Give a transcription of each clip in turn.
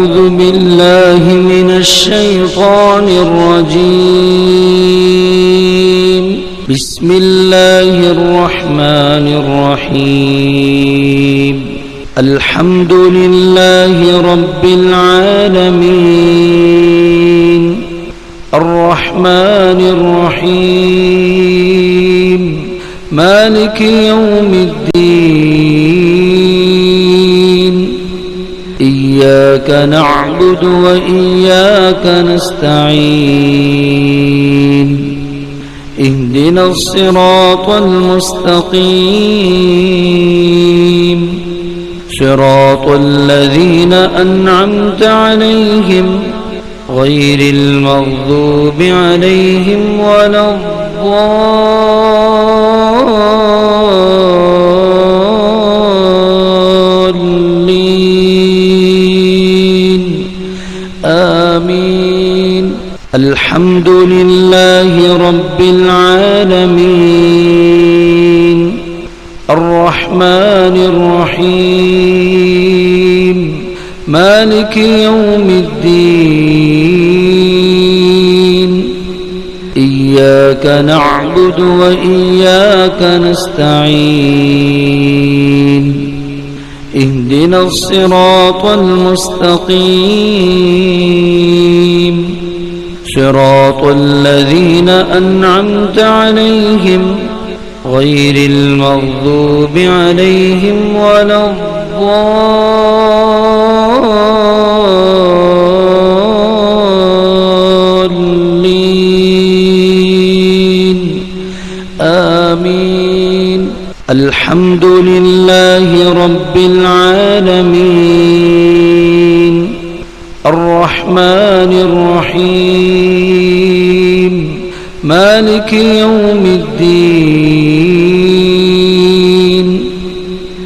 أعوذ بالله من الشيطان الرجيم. بسم الله الرحمن الرحيم. الحمد لله رب العالمين الرحمن الرحيم مالك يوم الدين إياك نعبد وإياك نستعين اهدنا الصراط المستقيم صراط الذين أنعمت عليهم غير المغضوب عليهم ولا الضالين آمين. الحمد لله رب العالمين الرحمن الرحيم مالك يوم الدين إياك نعبد وإياك نستعين اهدنا الصراط المستقيم صراط الذين أنعمت عليهم غير المغضوب عليهم ولا الضالين آمين. الحمد لله رب العالمين الرحمن الرحيم مالك يوم الدين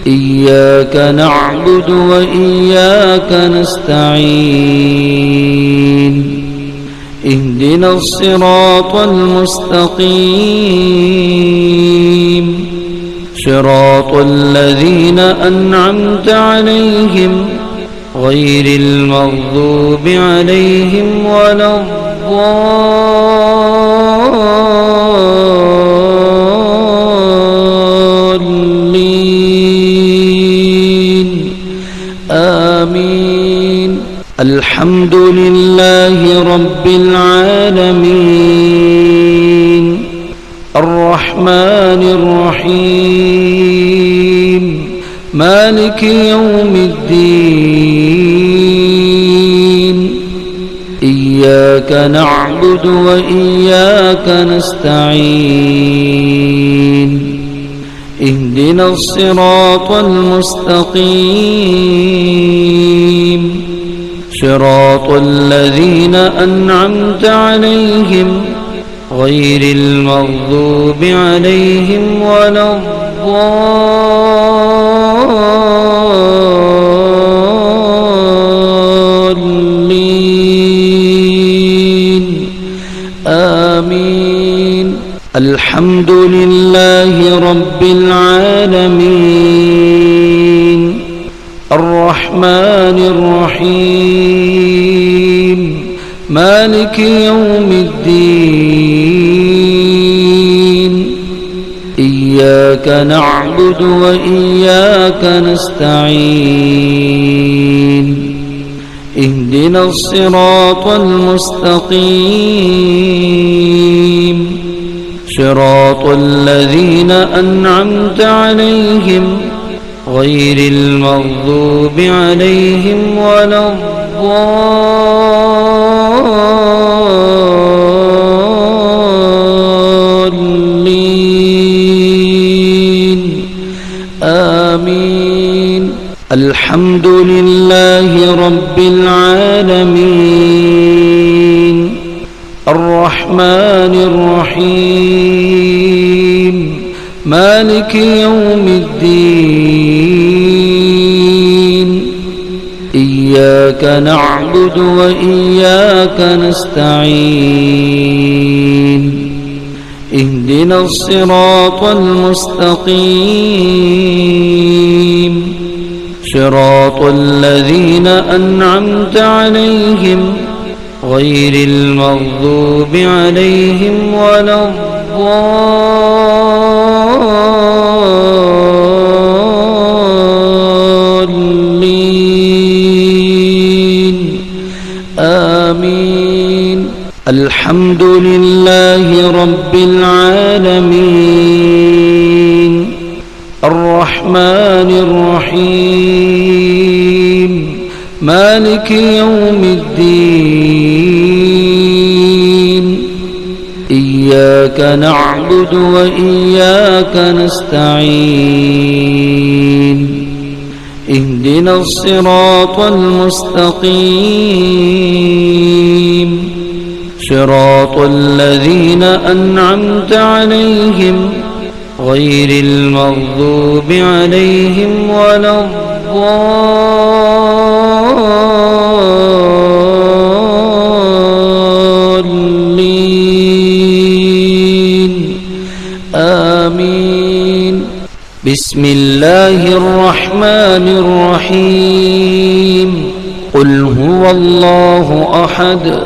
إياك نعبد وإياك نستعين اهدنا الصراط المستقيم صراط الذين أنعمت عليهم غير المغضوب عليهم ولا الضالين آمين. الحمد لله رب العالمين الرحمن الرحيم مالك يوم الدين إياك نعبد وإياك نستعين اهدنا الصراط المستقيم صراط الذين أنعمت عليهم غير المغضوب عليهم ولا الضالين آمين. الحمد لله رب العالمين الرحمن الرحيم مالك يوم الدين إياك نعبد وإياك نستعين اهدنا الصراط المستقيم صراط الذين أنعمت عليهم غير المغضوب عليهم ولا الضالين آمين. الحمد لله رب العالمين الرحمن الرحيم مالك يوم الدين إياك نعبد وإياك نستعين اهدنا الصراط المستقيم صراط الذين أنعمت عليهم غير المغضوب عليهم ولا الضالين آمين. الحمد لله رب العالمين الرحمن الرحيم مالك يوم الدين إياك نعبد وإياك نستعين اهدنا الصراط المستقيم صراط الذين أنعمت عليهم غير المغضوب عليهم ولا الضالين آمين. بسم الله الرحمن الرحيم قل هو الله أحد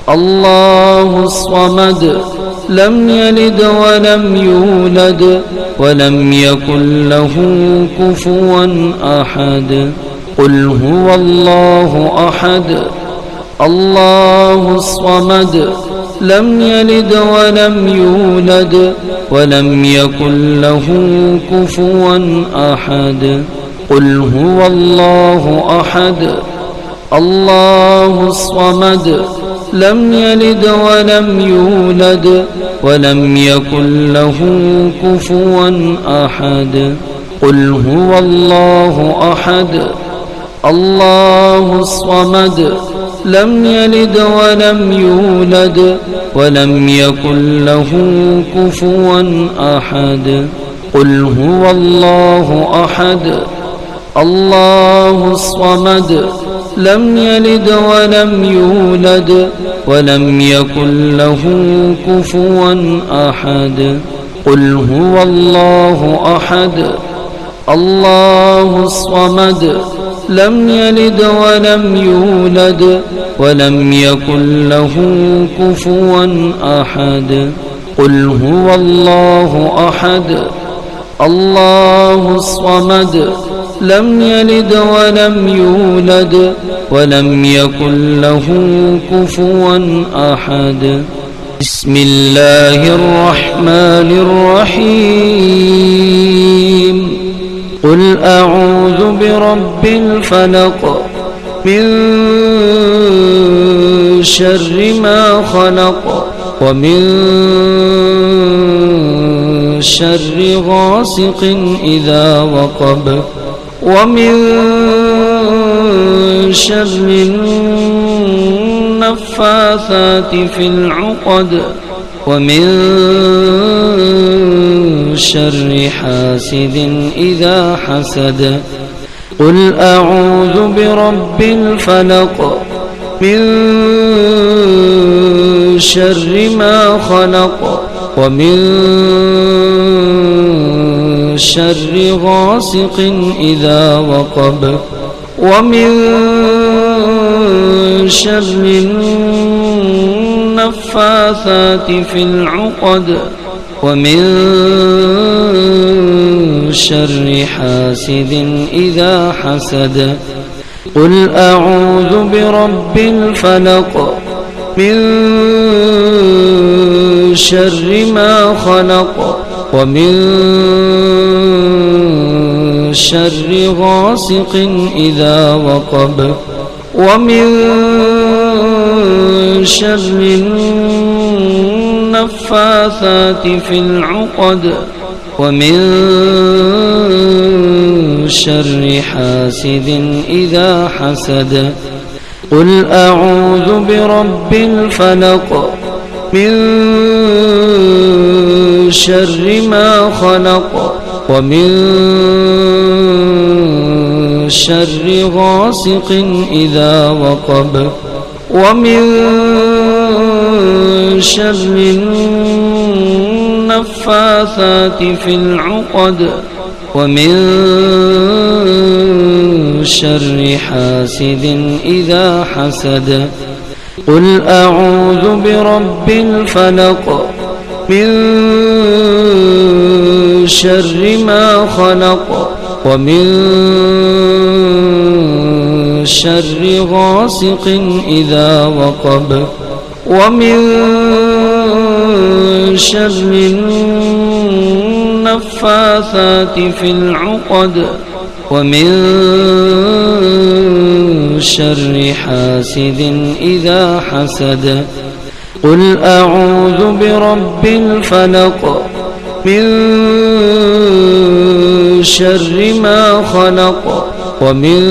الله الصمد لم يلد ولم يولد ولم يكن له كفوا أحد. قل هو الله أحد الله الصمد لم يلد ولم يولد ولم يكن له كفوا أحد. قل هو الله أحد الله الصمد لم يلد ولم يولد ولم يكن له كفوا أحد. قل هو الله أحد الله الصمد لم يلد ولم يولد ولم يكن له كفوا أحد. قل هو الله أحد الله الصمد لم يلد ولم يولد ولم يكن له كفوا أحد. قل هو الله أحد الله الصمد لم يلد ولم يولد ولم يكن له كفوا أحد. قل هو الله أحد الله الصمد لم يلد ولم يولد ولم يكن له كفوا أحد. بسم الله الرحمن الرحيم قل أعوذ برب الفلق من شر ما خلق ومن شر غاسق إذا وقب ومن شر النفاثات في العقد ومن شر حاسد إذا حسد. قل أعوذ برب الفلق من شر ما خلق ومن شر غاسق إذا وقب ومن شر النفاثات في العقد ومن شر حاسد إذا حسد. قل أعوذ برب الفلق من شر ما خلق ومن شر غاسق إذا وقب ومن شر النفاثات في العقد ومن شر حاسد إذا حسد. قل أعوذ برب الفلق من شر ما خلق ومن شر غاسق إذا وقب ومن شر النفاثات في العقد ومن شر حاسد إذا حسد قل أعوذ برب الفلق من شر ما خلق ومن شر غاسق إذا وقب ومن شر النفاثات في العقد ومن شر حاسد إذا حسد قل أعوذ برب الفلق من شر ما خلق ومن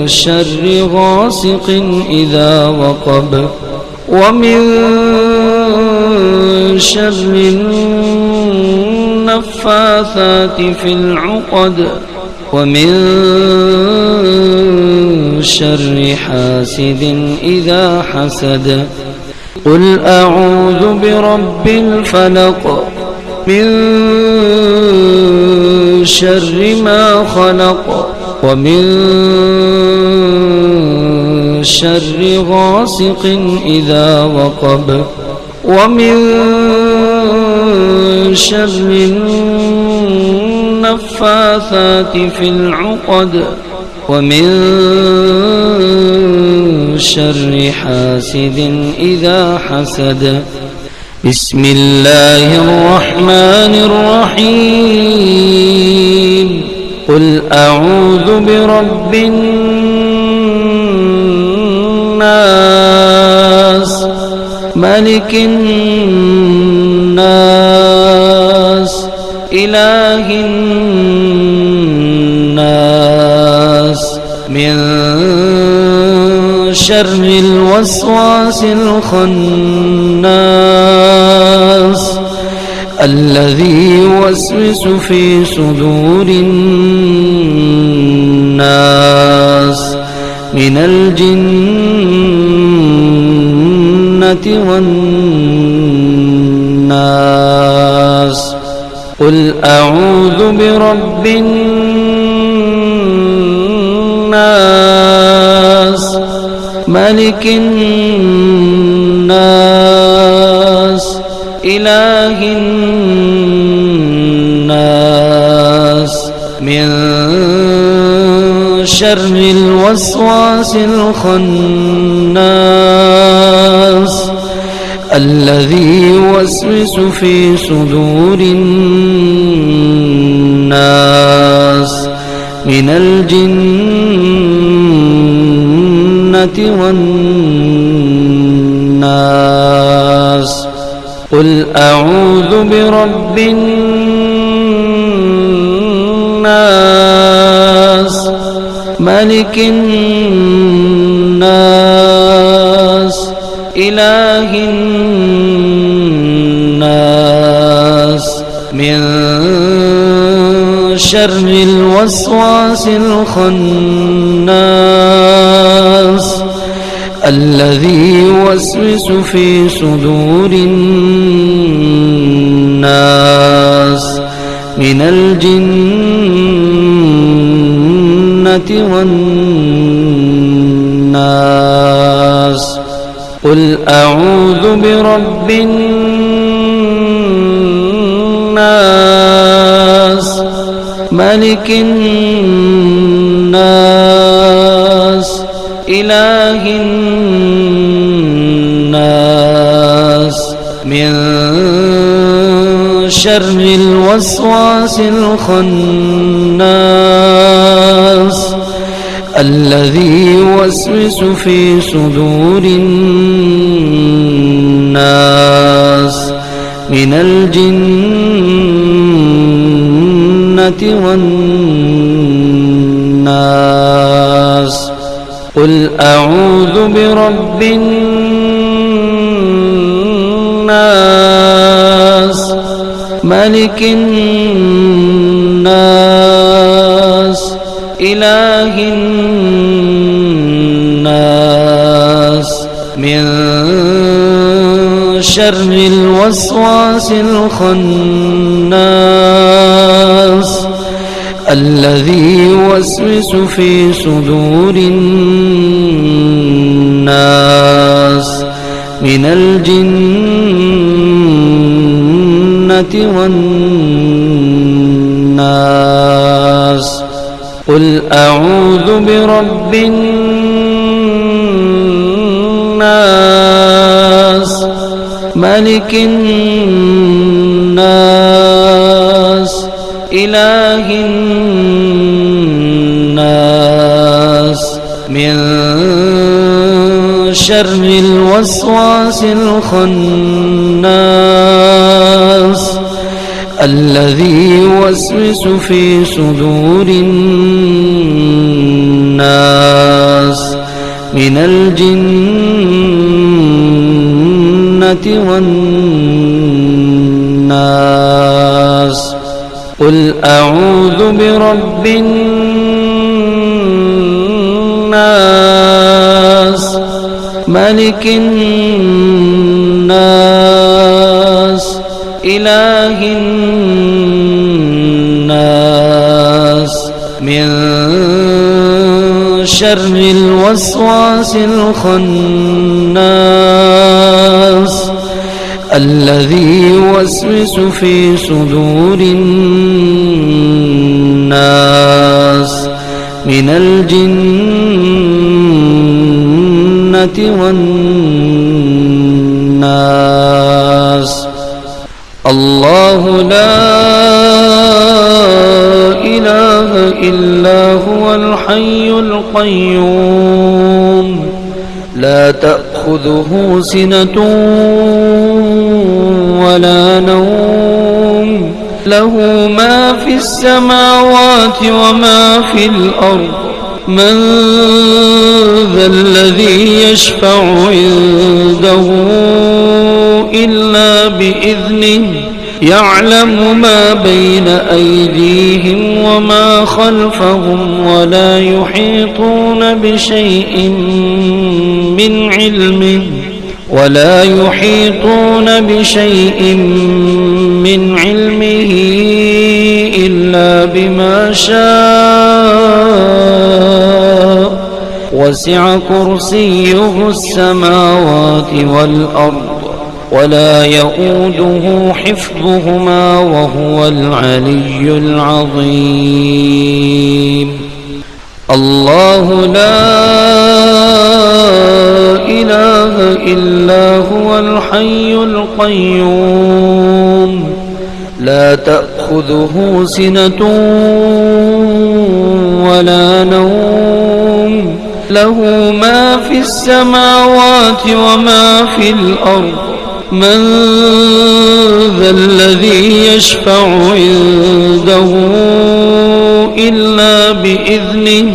شر غاسق إذا وقب ومن شر النفاثات في العقد ومن شر حاسد إذا حسد قل أعوذ برب الفلق من شر ما خلق ومن شر غاسق إذا وقب ومن شر النفاثات في العقد ومن شر حاسد إذا حسد بسم الله الرحمن الرحيم قل أعوذ برب الناس ملك الناس إله الناس من شر الوسواس الخناس الذي يوسوس في صدور الناس من الجنة والناس قل أعوذ برب الناس ملك الناس إله الناس من شر الوسواس الخناس الذي يوسوس في صدور الناس من الجنة والناس قل أعوذ برب الناس ملك الناس إله الناس من شر الوسواس الخناس الذي يوسوس في صدور الناس من الجنة والناس قل أعوذ برب الناس ملك الناس إله الناس من شر الوسواس الخناس الذي يوسوس في صدور الناس من الجنة والناس قل أعوذ برب الناس ملك الناس إله الناس من شر الوسواس الخناس الذي يوسوس في صدور الناس من الجنة والناس قل أعوذ برب الناس ملك الناس إله الناس من شر الوسواس الخناس الذي يوسوس في صدور الناس من الجنة والناس قل أعوذ برب الناس ملك الناس إله الناس من شر الوسواس الخناس الذي يوسوس في صدور الناس من الجنة والناس الله لا إله إلا هو الحي القيوم لا تأخذه سنة ولا نوم له ما في السماوات وما في الأرض من ذا الذي يشفع عنده إلا بإذنه يعلم ما بين أيديهم وما خلفهم ولا يحيطون بشيء من علمه إلا بما شاء وسع كرسيه السماوات والأرض ولا يؤوده حفظهما وهو العلي العظيم الله لا إله إلا هو الحي القيوم لا تأخذه سنة ولا نوم له ما في السماوات وما في الأرض من ذا الذي يشفع عنده إلا بإذنه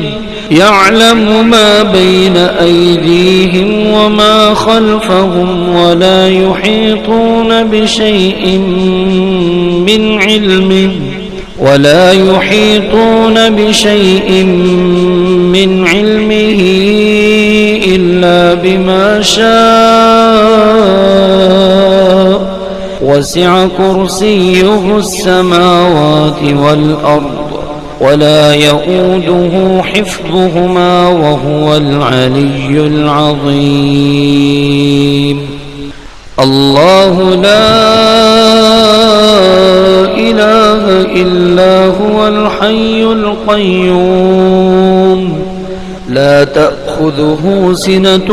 يعلم ما بين أيديهم وما خلفهم ولا يحيطون بشيء من علمه إلا بما شاء وسع كرسيه السماوات والأرض ولا يؤوده حفظهما وهو العلي العظيم الله لا إله إلا هو الحي القيوم لا تأخذه سنة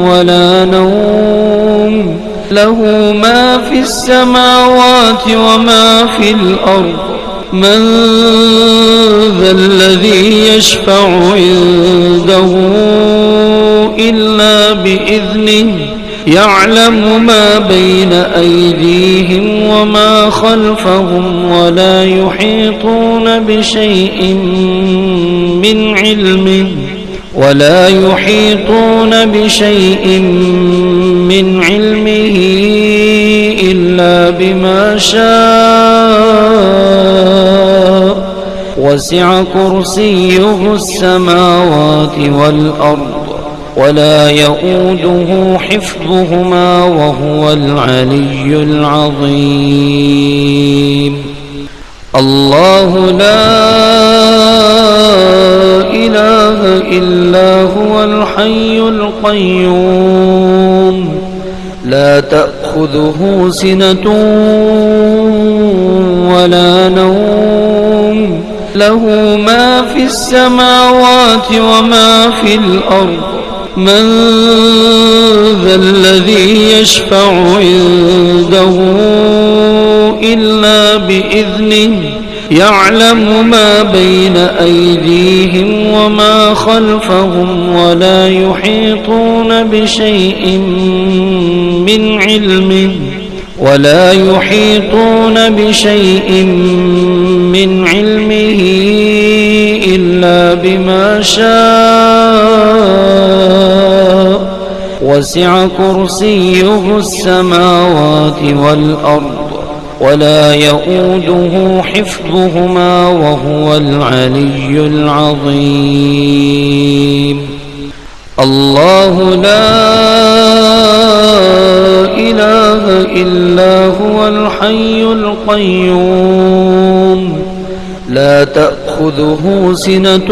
ولا نوم له ما في السماوات وما في الأرض من ذا الذي يشفع عنده إلا بإذنه يعلم ما بين أيديهم وما خلفهم ولا يحيطون بشيء من علمه إلا بما شاء وسع كرسيه السماوات والأرض ولا يؤوده حفظهما وهو العلي العظيم الله لا إله إلا هو الحي القيوم لا تأخذه سنة ولا نوم له ما في السماوات وما في الأرض من ذا الذي يشفع عنده إلا بإذنه يعلم ما بين أيديهم وما خلفهم ولا يحيطون بشيء من علمه إلا بما شاء وسع كرسيه السماوات والأرض ولا يؤوده حفظهما وهو العلي العظيم الله لا إله إلا هو الحي القيوم لا تأخذه سنة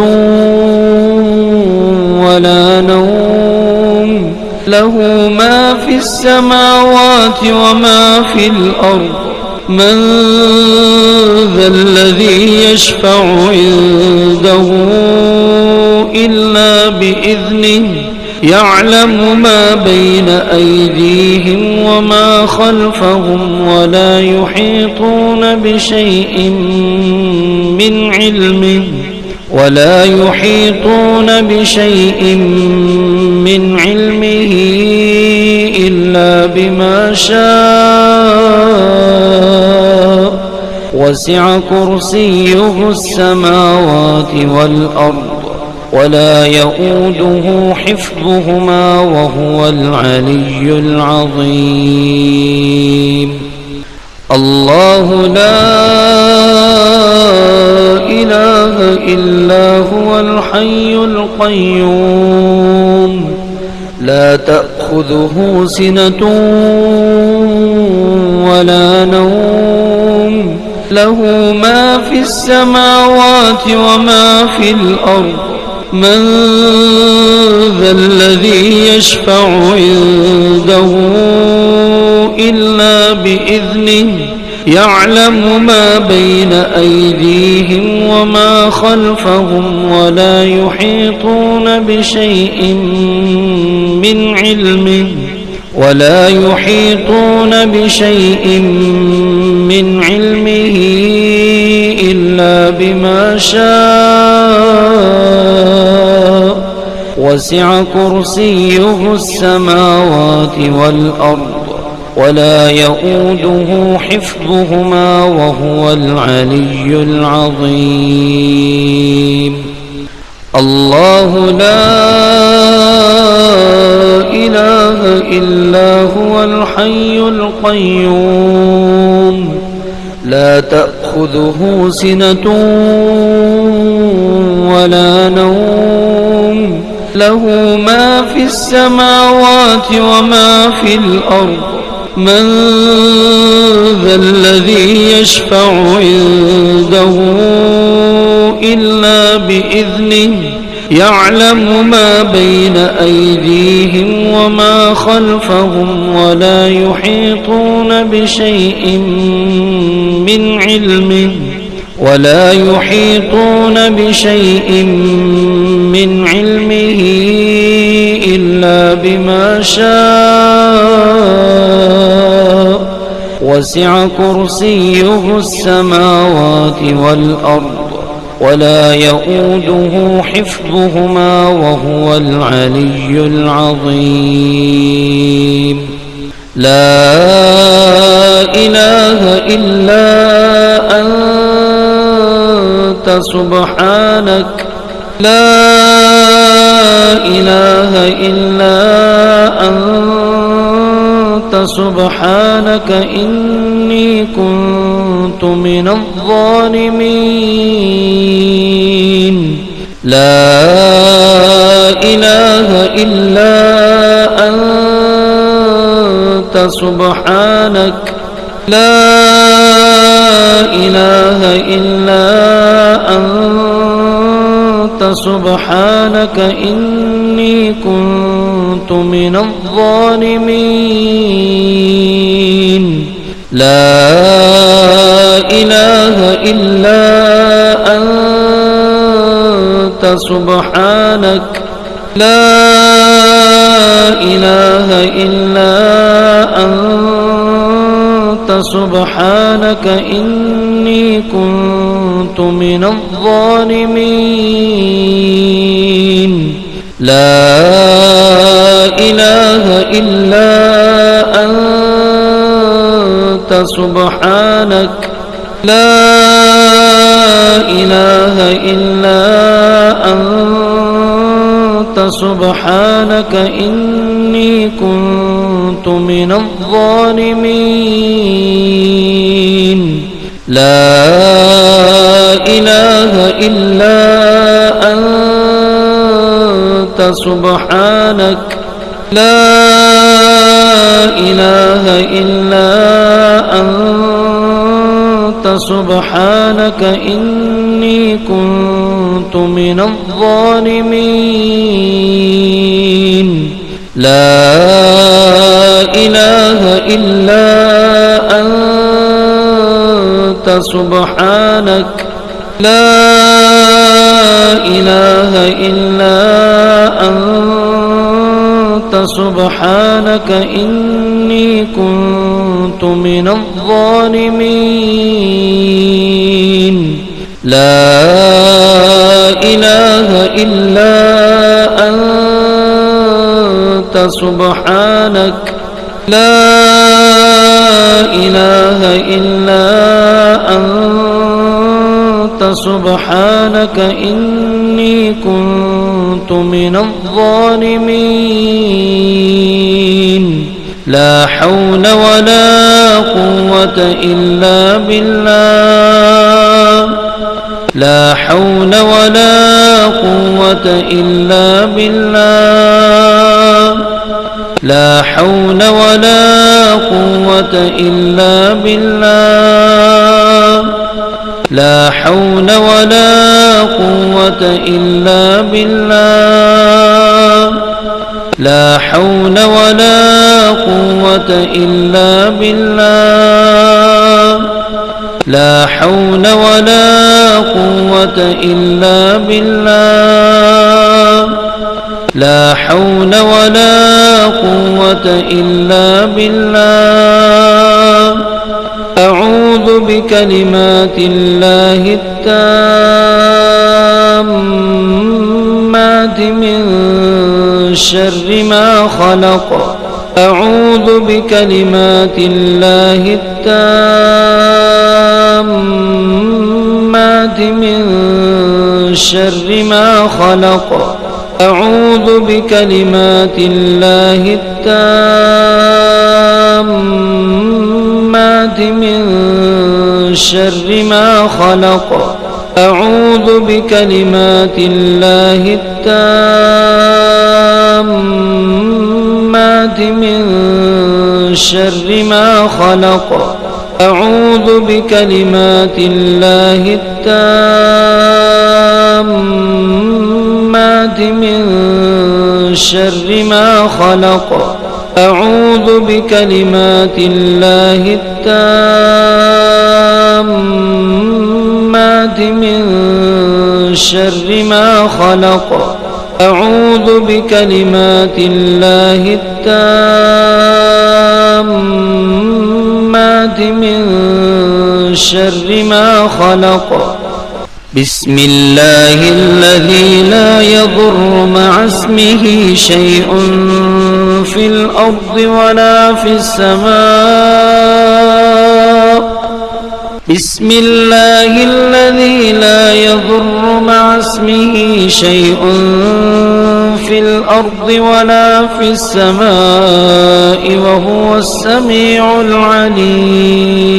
ولا نوم له ما في السماوات وما في الأرض من ذا الذي يشفع عنده إلا بإذنه يعلم ما بين أيديهم وما خلفهم ولا يحيطون بشيء من علمه إلا بما شاء وسع كرسيه السماوات والأرض ولا يؤوده حفظهما وهو العلي العظيم الله لا إله إلا هو الحي القيوم لا تأخذه سنة ولا نوم له ما في السماوات وما في الأرض من ذا الذي يشفع عنده إلا بإذنه يعلم ما بين أيديهم وما خلفهم ولا يحيطون بشيء من علمه إلا بما شاء وسع كرسيه السماوات والأرض ولا يؤوده حفظهما وهو العلي العظيم الله لا إله إلا هو الحي القيوم لا تأخذه سنة ولا نوم له ما في السماوات وما في الأرض من ذا الذي يشفع عنده إلا بإذنه يعلم ما بين أيديهم وما خلفهم ولا يحيطون بشيء من علمه إلا بما شاء وسع كرسيه السماوات والأرض ولا يؤوده حفظهما وهو العلي العظيم لا إله إلا أنت سبحانك لا إله إلا أنت سبحانك إني كنت من الظالمين لا إله إلا أنت سبحانك لا إله إلا أنت سبحانك إني كنت من الظالمين لا إله إلا أنت سبحانك لا إله إلا أنت سبحانك إني كنت من الظالمين لا إله إلا أنت سبحانك لا إله إلا أنت سبحانك إني كنت من الظالمين لا إله إلا أنت سبحانك لا إله إلا أنت سبحانك إني كنت من الظالمين لا إله إلا أنت سبحانك لا إله إلا أنت سبحانك إني كنت من الظالمين لا إله إلا أنت سبحانك لا إله إلا أنت سبحانك إني كنت من الظالمين لا حول ولا قوة إلا بالله لا حول ولا قوة إلا بالله لا حول ولا قوة إلا بالله لا حول ولا قوة إلا بالله لا حول ولا قوة إلا بالله لا حول ولا قوة إلا بالله لا حول ولا قوة إلا بالله أعوذ بكلمات الله التامات من شر ما خلق أعوذ بكلمات الله التامات من شر ما خلق أعوذ بكلمات الله التامات من شر ما خلق أعوذ بكلمات الله التامات من شر ما خلق أعوذ بكلمات الله التامات من شر ما خلق أعوذ بكلمات الله التامات من شر ما خلق أعوذ بكلمات الله التامات من شر ما خلق بسم الله الذي لا يضر مع اسمه شيء في الأرض ولا في السماء بسم الله الذي لا يضر مع اسمه شيء في الأرض ولا في السماء وهو السميع العليم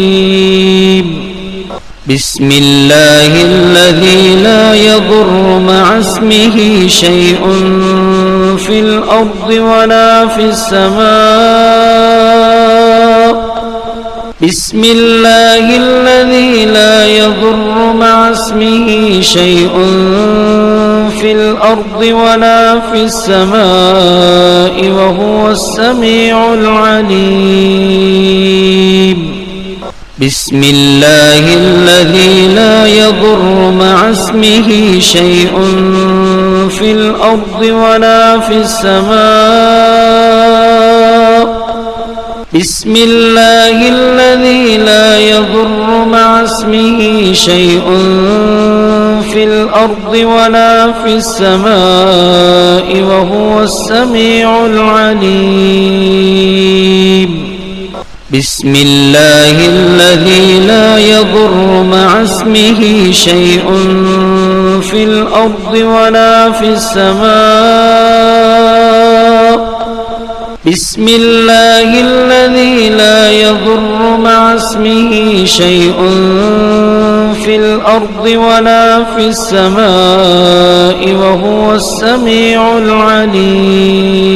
بسم الله الذي لا يضر مع اسمه شيء في الأرض ولا في السماء بسم الله الذي لا يضر مع اسمه شيء في الأرض ولا في السماء وهو السميع العليم بسم الله الذي لا يضر مع اسمه شيء في الأرض ولا في السماء بسم الله الذي لا يضر مع اسمه شيء في الأرض ولا في السماء وهو السميع العليم بسم الله الذي لا يضر مع اسمه شيء في الأرض ولا في السماء بسم الله الذي لا يضر مع اسمه شيء في الأرض ولا في السماء وهو السميع العليم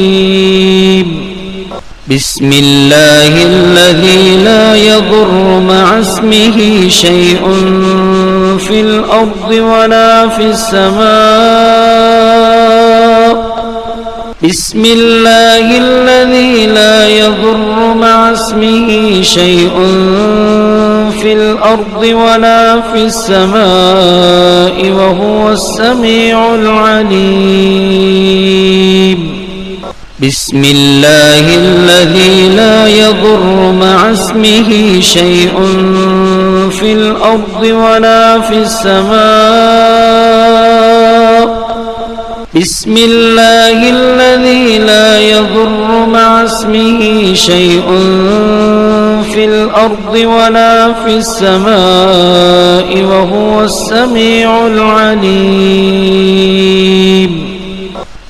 بسم الله الذي لا يضر مع اسمه شيء في الأرض ولا في السماء بسم الله الذي لا يضر مع اسمه شيء في الأرض ولا في السماء وهو السميع العليم بسم الله الذي لا يضر مع اسمه شيء في الأرض ولا في السماء بسم الله الذي لا يضر مع اسمه شيء في الأرض ولا في السماء وهو السميع العليم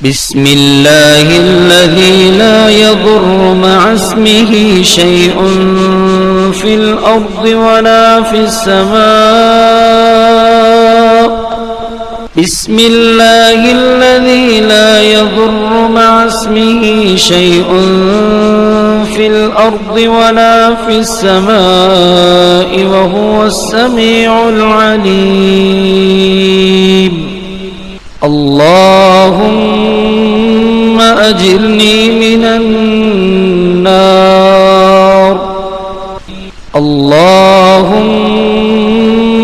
بسم الله الذي لا يضر مع اسمه شيء في الأرض ولا في السماء بسم الله الذي لا يضر مع اسمه شيء في الأرض ولا في السماء وهو السميع العليم اللهم أجرني من النار اللهم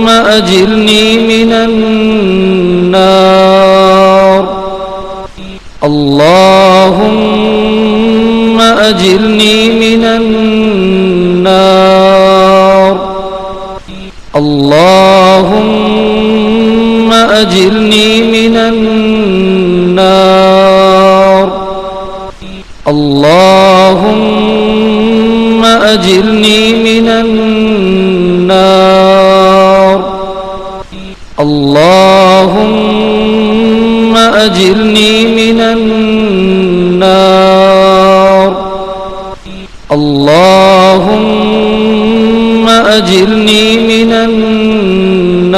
أجرني من النار اللهم أجرني من النار اللهم أجرني من النار اللهم أجرني من النار اللهم أجرني من النار اللهم أجرني من النار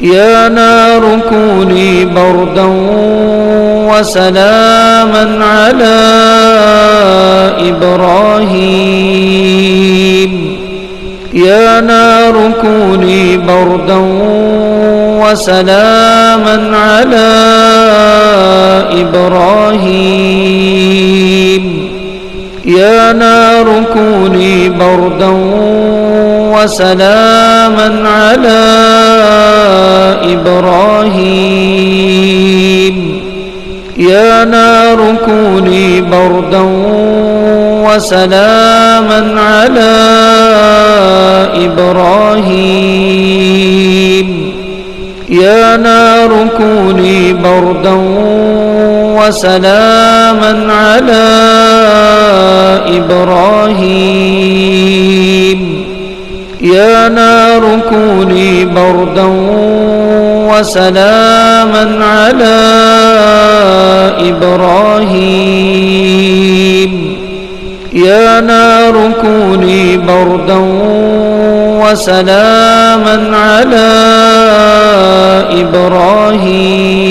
يا نار كوني بردا وسلاما على إبراهيم يا نار كوني بردا وسلاما على إبراهيم يا نار كوني بردا وسلاما على إبراهيم يا نار كوني بردا وسلاما على إبراهيم يا نار كوني بردا وسلاما على إبراهيم يا نار كوني بردا وسلاما على إبراهيم يا نار كوني بردا وسلاما على إبراهيم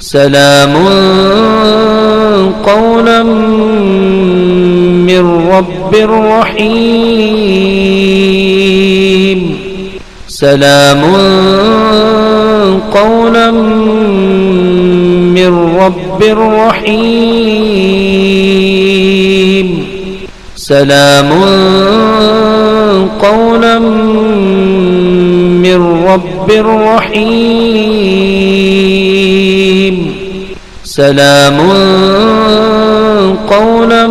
سلام قولا من رب رحيم سلام قولا من رب رحيم سلام قولا من رب رحيم سلام قولا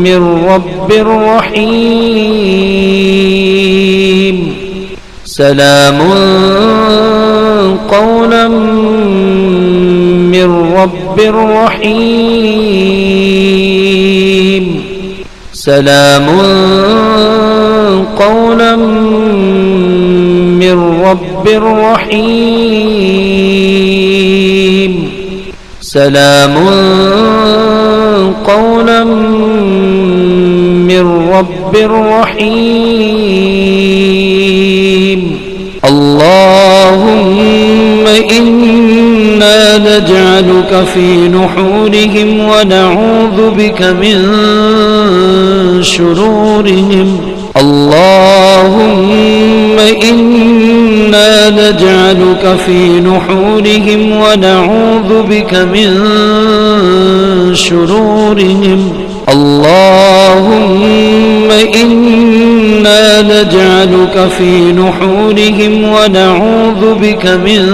من رب رحيم سلام قولا من رب رحيم سلام قولا من رب رحيم سلام قولا من رب رحيم اللهم إنا نجعلك في نحورهم ونعوذ بك من شرورهم اللهم إنا نجعلك في نحورهم ونعوذ بك من شرورهم اللهم إنا نجعلك في نحورهم ونعوذ بك من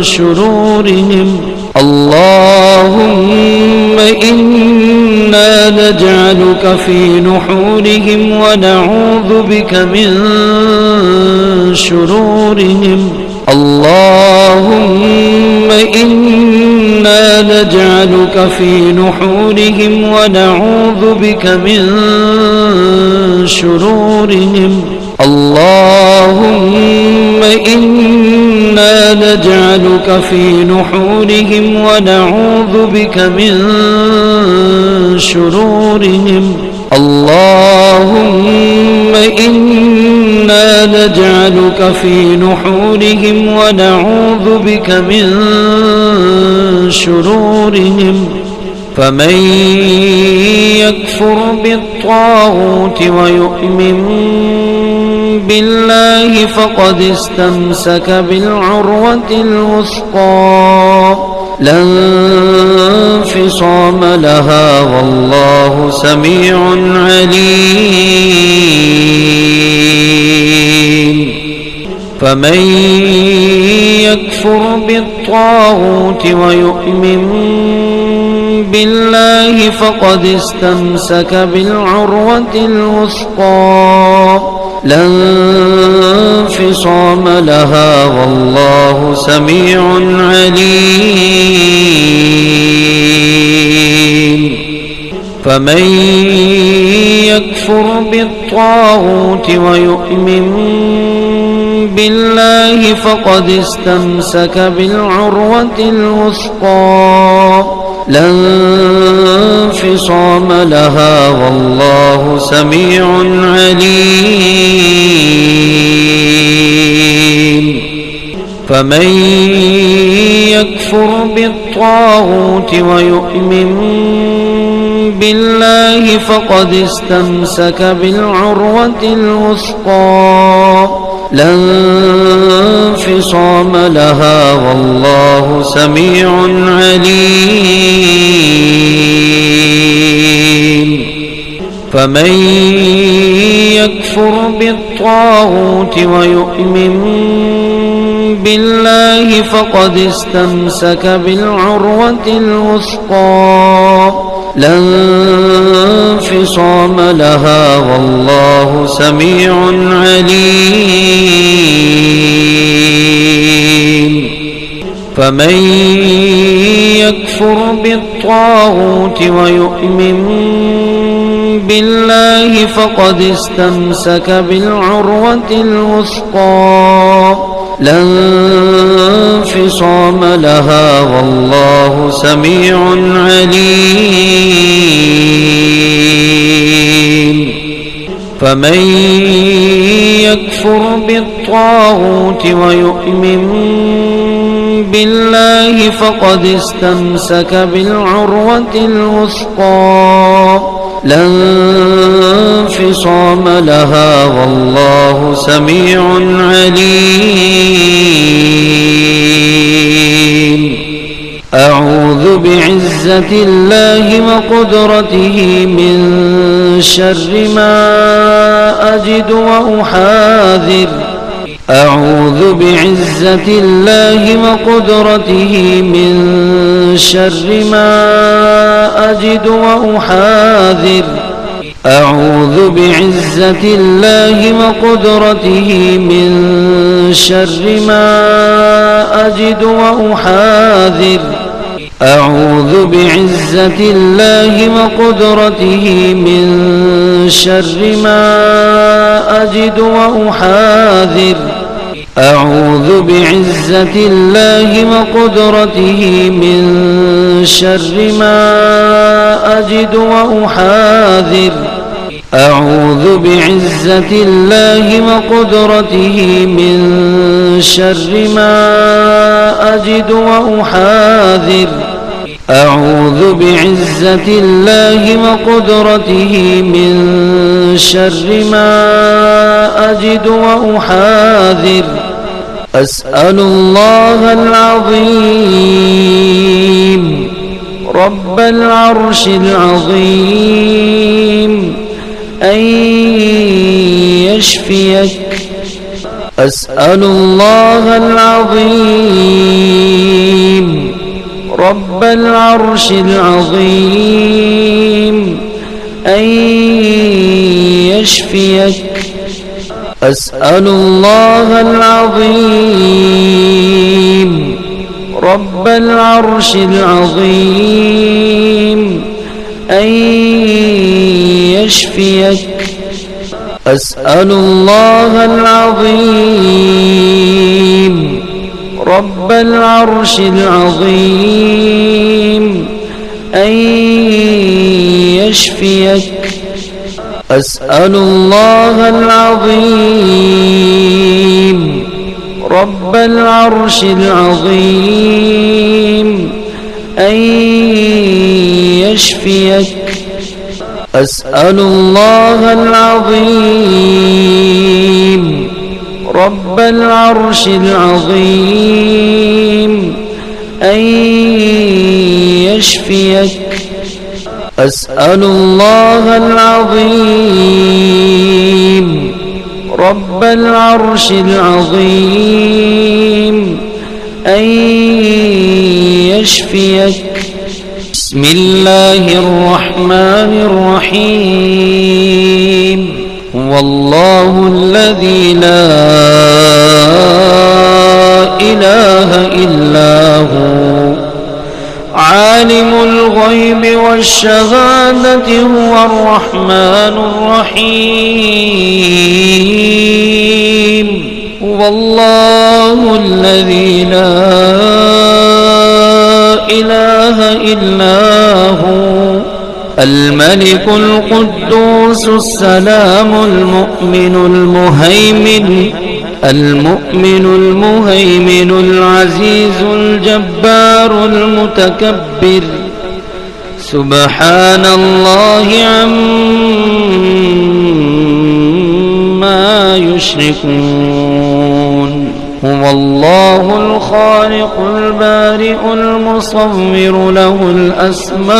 شرورهم اللهم إنا نجعلك في نحورهم ونعوذ بك من شرورهم اللهم إنا نجعلك في نحورهم ونعوذ بك من شرورهم اللهم إنا نجعلك في نحورهم ونعوذ بك من شرورهم اللهم إنا نجعلك في نحورهم ونعوذ بك من شرورهم فمن يكفر بالطاغوت ويؤمن بالله فقد استمسك بالعروة الوثقى لا انفصام لها والله سميع عليم فمن يكفر بالطاغوت ويؤمن بالله فقد استمسك بالعروة الوثقى لا انفصام لها والله سميع عليم فمن يكفر بالطاغوت ويؤمن بالله فقد استمسك بالعروة الوثقى لا انفصام لها والله سميع عليم فمن يكفر بالطاغوت ويؤمن بالله فقد استمسك بالعروة الوثقى لا انفصام لها والله سميع عليم فمن يكفر بالطاغوت ويؤمن بالله فقد استمسك بالعروة الوثقى لا انفصام لها والله سميع عليم فمن يكفر بالطاغوت ويؤمن بالله فقد استمسك بالعروة الوثقى لا انفصام لها والله سميع عليم فمن يكفر بالطاغوت ويؤمن بالله فقد استمسك بالعروة الوثقى لا انفصام لها والله سميع عليم. أعوذ بعزة الله وقدرته من شر ما أجد وأحاذر. أعوذ بعزة الله وقدرته من شر ما أجد وأحاذر. أعوذ بعزة الله وقدرته من شر ما أجد وأحاذر. أعوذ بعزة الله وقدرته من شر ما أجد وأحاذر. أعوذ بعزة الله وقدرته من شر ما أجد وأحاذر. أعوذ بعزة الله وقدرته من شر ما أجد وأحاذر. أعوذ بعزة الله وقدرته من شر ما أجد وأحاذر. أسأل الله العظيم رب العرش العظيم أن يشفيك. أسأل الله العظيم رب العرش العظيم أن يشفيك. أسأل الله العظيم رب العرش العظيم أن يشفيك. أسأل الله العظيم رب العرش العظيم أن يشفيك. أسأل الله العظيم رب العرش العظيم أن يشفيك. أسأل الله العظيم رب العرش العظيم أن يشفيك. أسأل الله العظيم رب العرش العظيم أن يشفيك. بسم الله الرحمن الرحيم. هو الله الذي لا إله إلا هو عالم الغيب والشهادة هو الرحمن الرحيم. هو الله الذي لا إله إلا هو الملك القدوس السلام المؤمن المهيمن العزيز الجبار المتكبر سبحان الله عما يشركون. هو الله الخالق البارئ المصور له الأسماء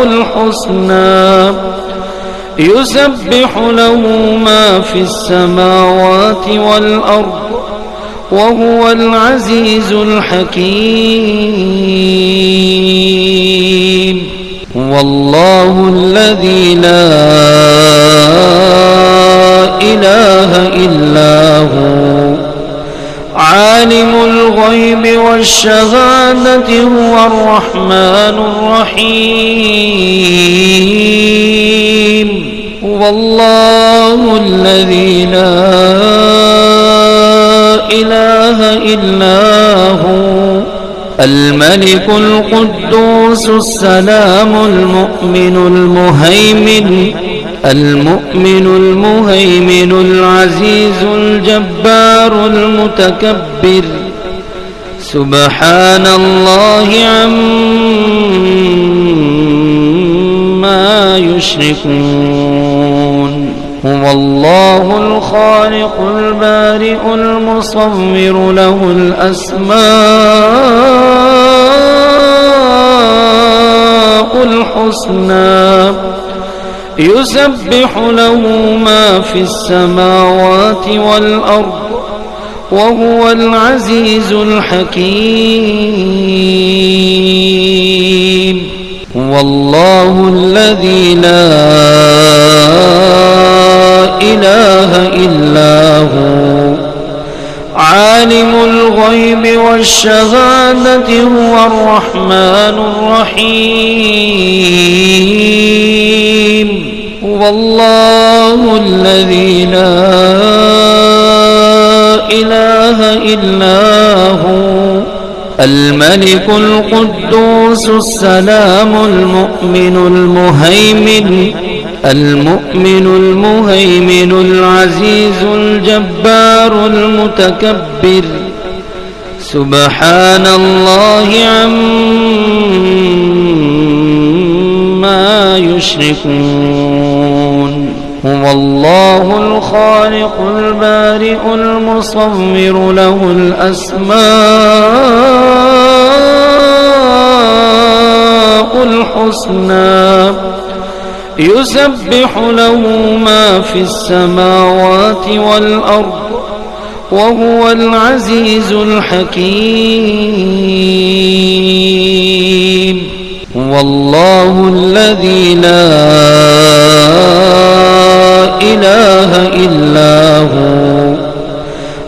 الحسنى يسبح له ما في السماوات والأرض وهو العزيز الحكيم. هو الله الذي لا إله إلا هو عالم الغيب والشهادة هو الرحمن الرحيم. هو الله الذي لا إله إلا هو الملك القدوس السلام المؤمن المهيمن العزيز الجبار المتكبر سبحان الله عما يشركون هو الله الخالق البارئ المصور له الأسماء الحسنى يسبح له ما في السماوات والأرض وهو العزيز الحكيم هو الله الذي لا إله إلا هو عالم الغيب والشهادة هو الرحمن الرحيم هو الله الذي لا إله إلا هو الملك القدوس السلام المؤمن المهيمن العزيز الجبار المتكبر سبحان الله عما يشركون هو الله الخالق البارئ المصور له الأسماء الحسنى يسبح له ما في السماوات والأرض وهو العزيز الحكيم هو الله الذي لا إله إلا هو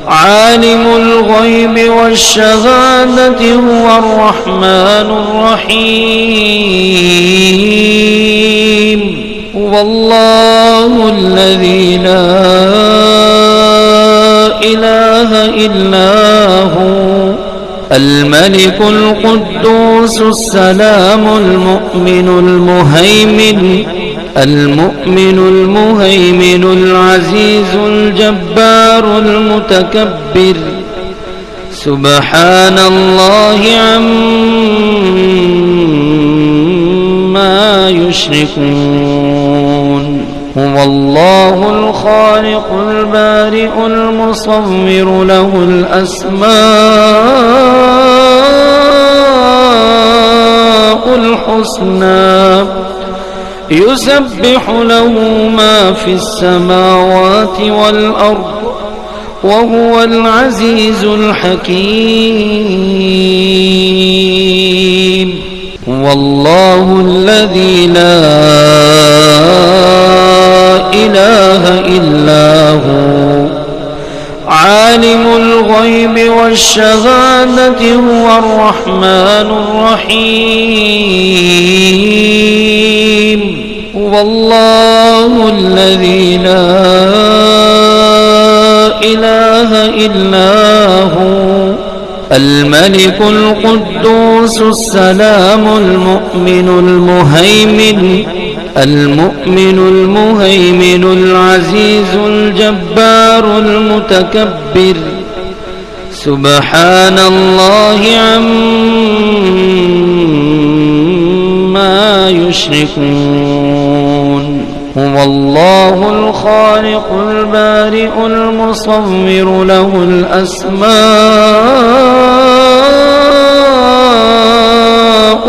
عالم الغيب والشهادة هو الرحمن الرحيم هو الله الذي لا إله إلا هو الملك القدوس السلام المؤمن المهيمن العزيز الجبار المتكبر سبحان الله عما يشركون هو الله الخالق البارئ المصور له الأسماء الحسنى يسبح له ما في السماوات والأرض وهو العزيز الحكيم هو الله الذي لا إله إلا هو عالم الغيب والشهادة هو الرحمن الرحيم هو الله الذي لا إله إلا هو الملك القدوس السلام المؤمن المهيمن العزيز الجبار المتكبر سبحان الله عما يشركون هو الله الخالق البارئ المصور له الأسماء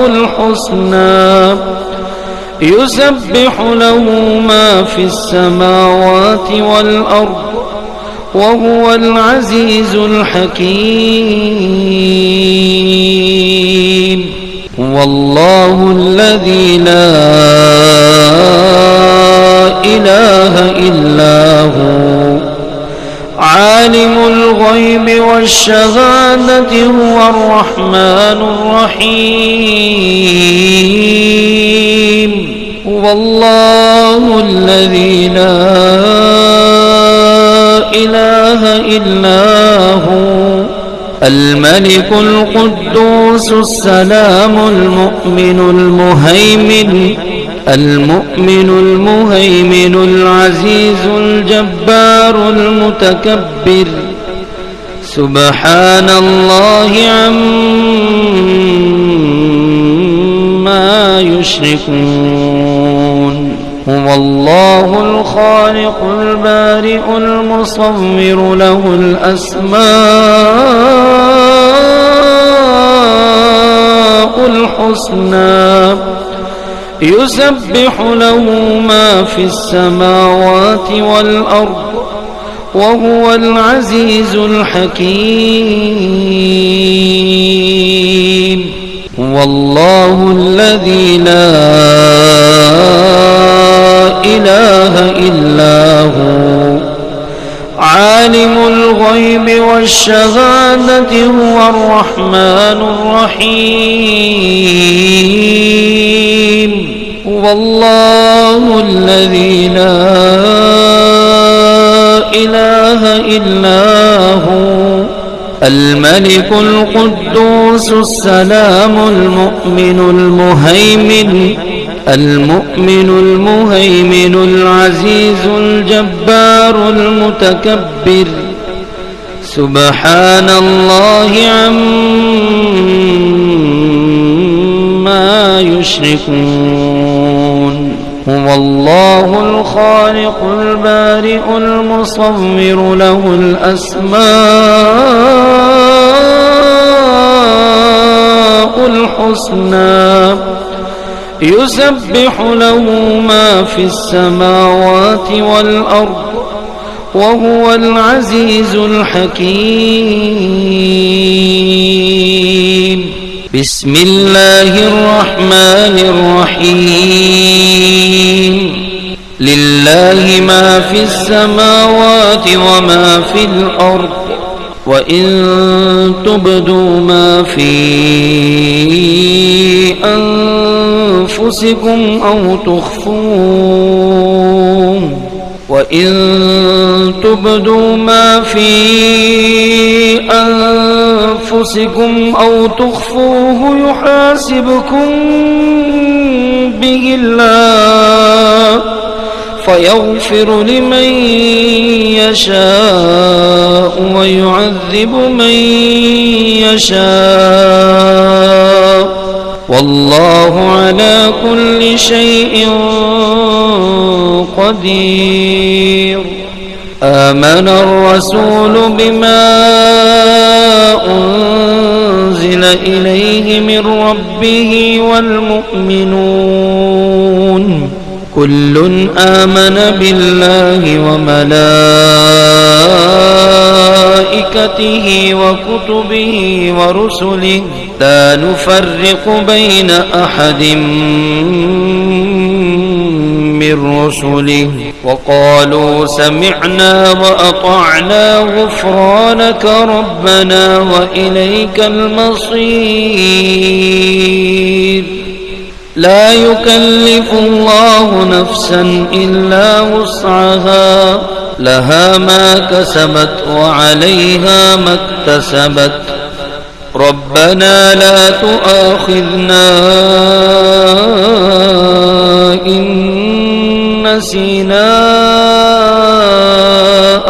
الحسنى يسبح له ما في السماوات والأرض وهو العزيز الحكيم هو الله الذي لا إله إلا هو عالم الغيب والشهادة هو الرحمن الرحيم هو الله الذي لا إله إلا هو الملك القدوس السلام المؤمن المهيمن العزيز الجبار المتكبر سبحان الله عما يشركون هو الله الخالق البارئ المصور له الأسماء الحسنى يسبح له ما في السماوات والأرض وهو العزيز الحكيم هو الله الذي لا إله إلا هو عالم الغيب والشهادة هو الرحمن الرحيم هو الله الذي لا إله إلا هو الملك القدوس السلام المؤمن المهيمن العزيز الجبار المتكبر سبحان الله عما يشركون هو الله الخالق البارئ المصور له الأسماء الحسنى يسبح له ما في السماوات والأرض وهو العزيز الحكيم بسم الله الرحمن الرحيم لله ما في السماوات وما في الأرض وإن تبدوا ما في أنفسكم أو تخفوه يحاسبكم به الله فيغفر لمن يشاء ويعذب من يشاء والله على كل شيء قدير آمن الرسول بما أنزل إليه من ربه والمؤمنون كل آمن بالله وملائكته وكتبه ورسله لا نفرق بين أحد من رسله وقالوا سمعنا وأطعنا غفرانك ربنا وإليك المصير لا يكلف الله نفسا إلا وسعها لها ما كسبت وعليها ما اكتسبت ربنا لا تؤاخذنا إن نسينا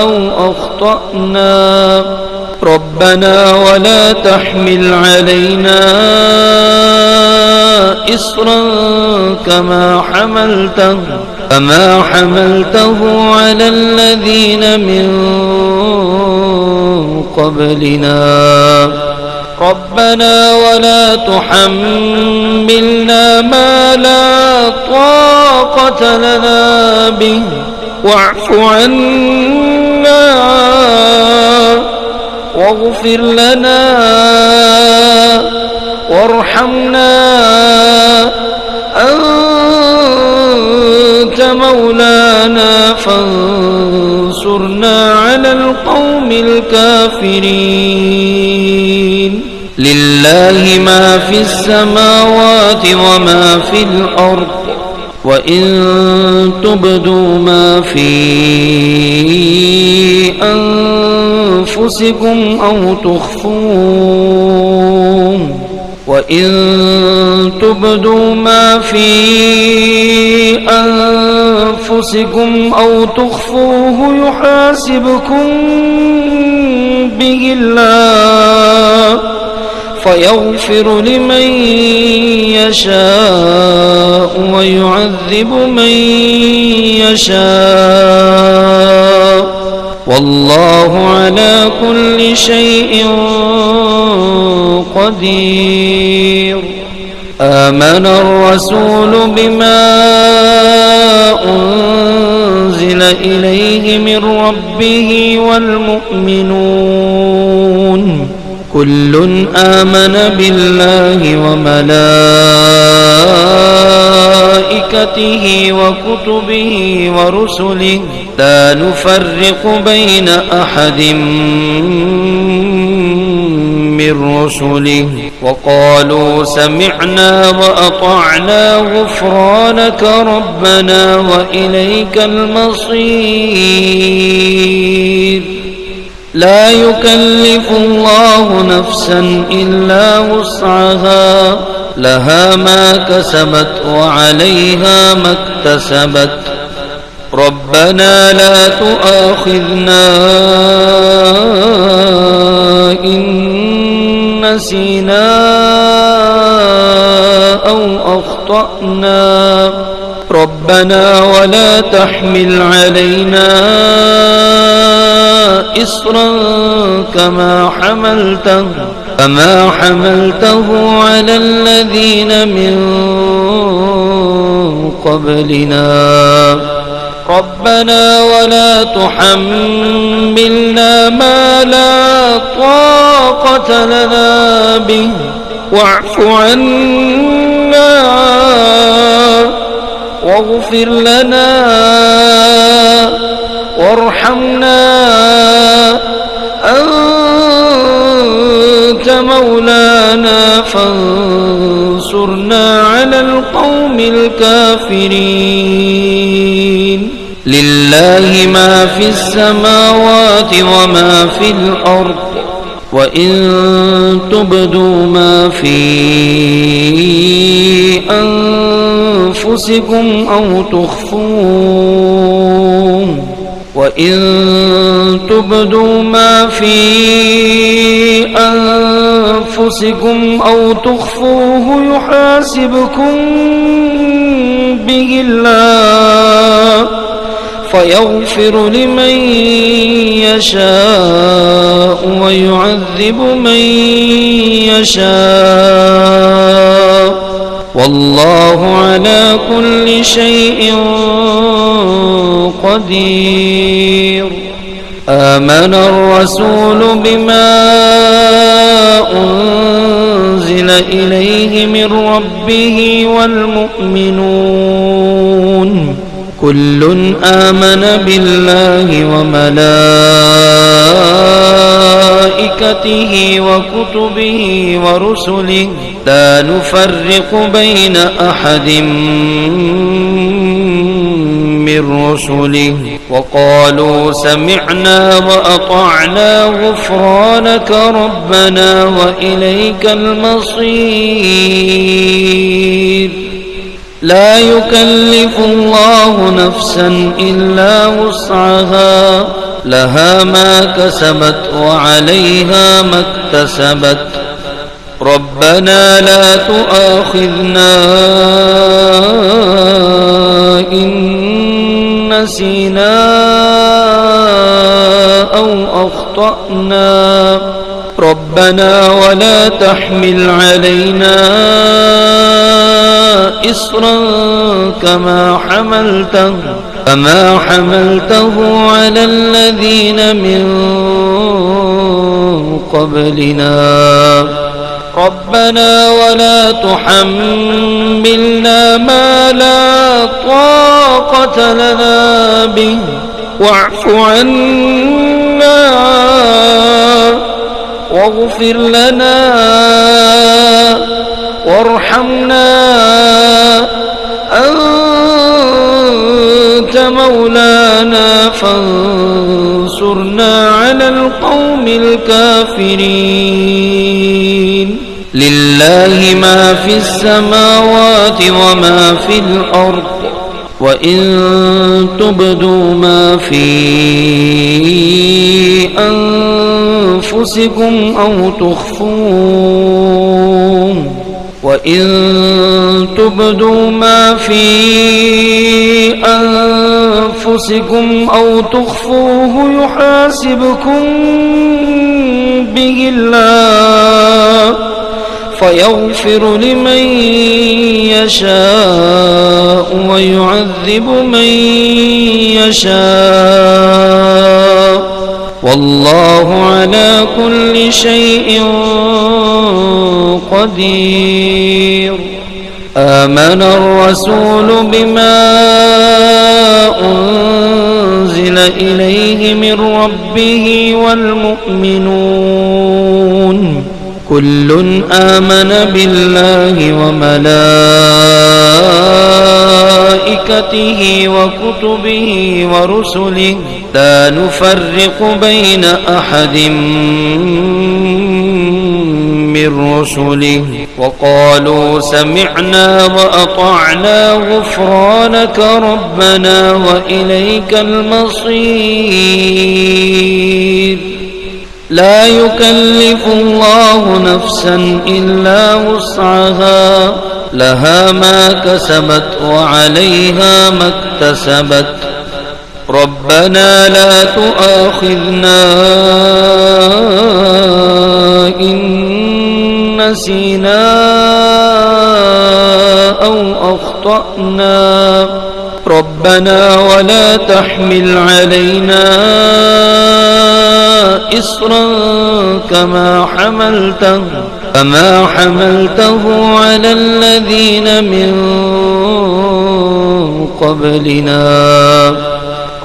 أو أخطأنا ربنا ولا تحمل علينا إصرا كما حملته على الذين من قبلنا ربنا ولا تحملنا ما لا طاقة لنا به واعف عنا واغفر لنا وارحمنا أنت مولانا فانصرنا على القوم الكافرين لله ما في السماوات وما في الأرض وإن تبدوا ما في أنفسكم أنفسكم أو تخفوه وإن تبدوا ما في أنفسكم أو تخفوه يحاسبكم به الله فيغفر لمن يشاء ويعذب من يشاء والله على كل شيء قدير. آمن الرسول بما أنزل إليه من ربه والمؤمنون كل آمن بالله وملائكته وكتبه ورسله لا نفرق بين أحد من رسله وقالوا سمعنا وأطعنا غفرانك ربنا وإليك المصير. لا يكلف الله نفسا إلا وسعها لها ما كسبت وعليها ما اكتسبت ربنا لا تؤاخذنا إن نسينا أو أخطأنا ربنا ولا تحمل علينا إصرا كما حملته على الذين من قبلنا ربنا ولا تحملنا ما لا طاقة لنا به واعف عنا واغفر لنا وارحمنا أنت مولانا فانصرنا على القوم الكافرين. لله ما في السماوات وما في الأرض وإن تبدوا ما في أنفسكم أو تخفوه يحاسبكم به الله فيغفر لمن يشاء ويعذب من يشاء والله على كل شيء قدير. آمن الرسول بما أنزل إليه من ربه والمؤمنون كل آمن بالله وملائكته وكتبه ورسله لا نفرق بين أحد من رسله وقالوا سمعنا وأطعنا غفرانك ربنا وإليك المصير. لا يكلف الله نفسا إلا وسعها لها ما كسبت وعليها ما اكتسبت ربنا لا تؤاخذنا إن نسينا أو أخطأنا ربنا ولا تحمل علينا إصرا كما حملته على الذين من قبلنا ربنا ولا تحملنا ما لا طاقة لنا به واعف عنا واغفر لنا وارحمنا أنت مولانا فانصرنا على القوم الكافرين. لله ما في السماوات وما في الأرض، وإن تبدوا ما في أنفسكم أو تخفوه يحاسبكم به الله فيغفر لمن يشاء ويعذب من يشاء، والله على كل شيء قدير. آمن الرسول بما أنزل إليه من ربه والمؤمنون كل آمن بالله وملائكته وكتبه ورسله لا نفرق بين أحد من رسله وقالوا سمعنا وأطعنا غفرانك ربنا وإليك المصير. لا يكلف الله نفسا إلا وسعها، لها ما كسبت وعليها ما اكتسبت. ربنا لا تؤاخذنا إن نسينا أو أخطأنا، ربنا ولا تحمل علينا إصرا كما حملته على الذين من قبلنا،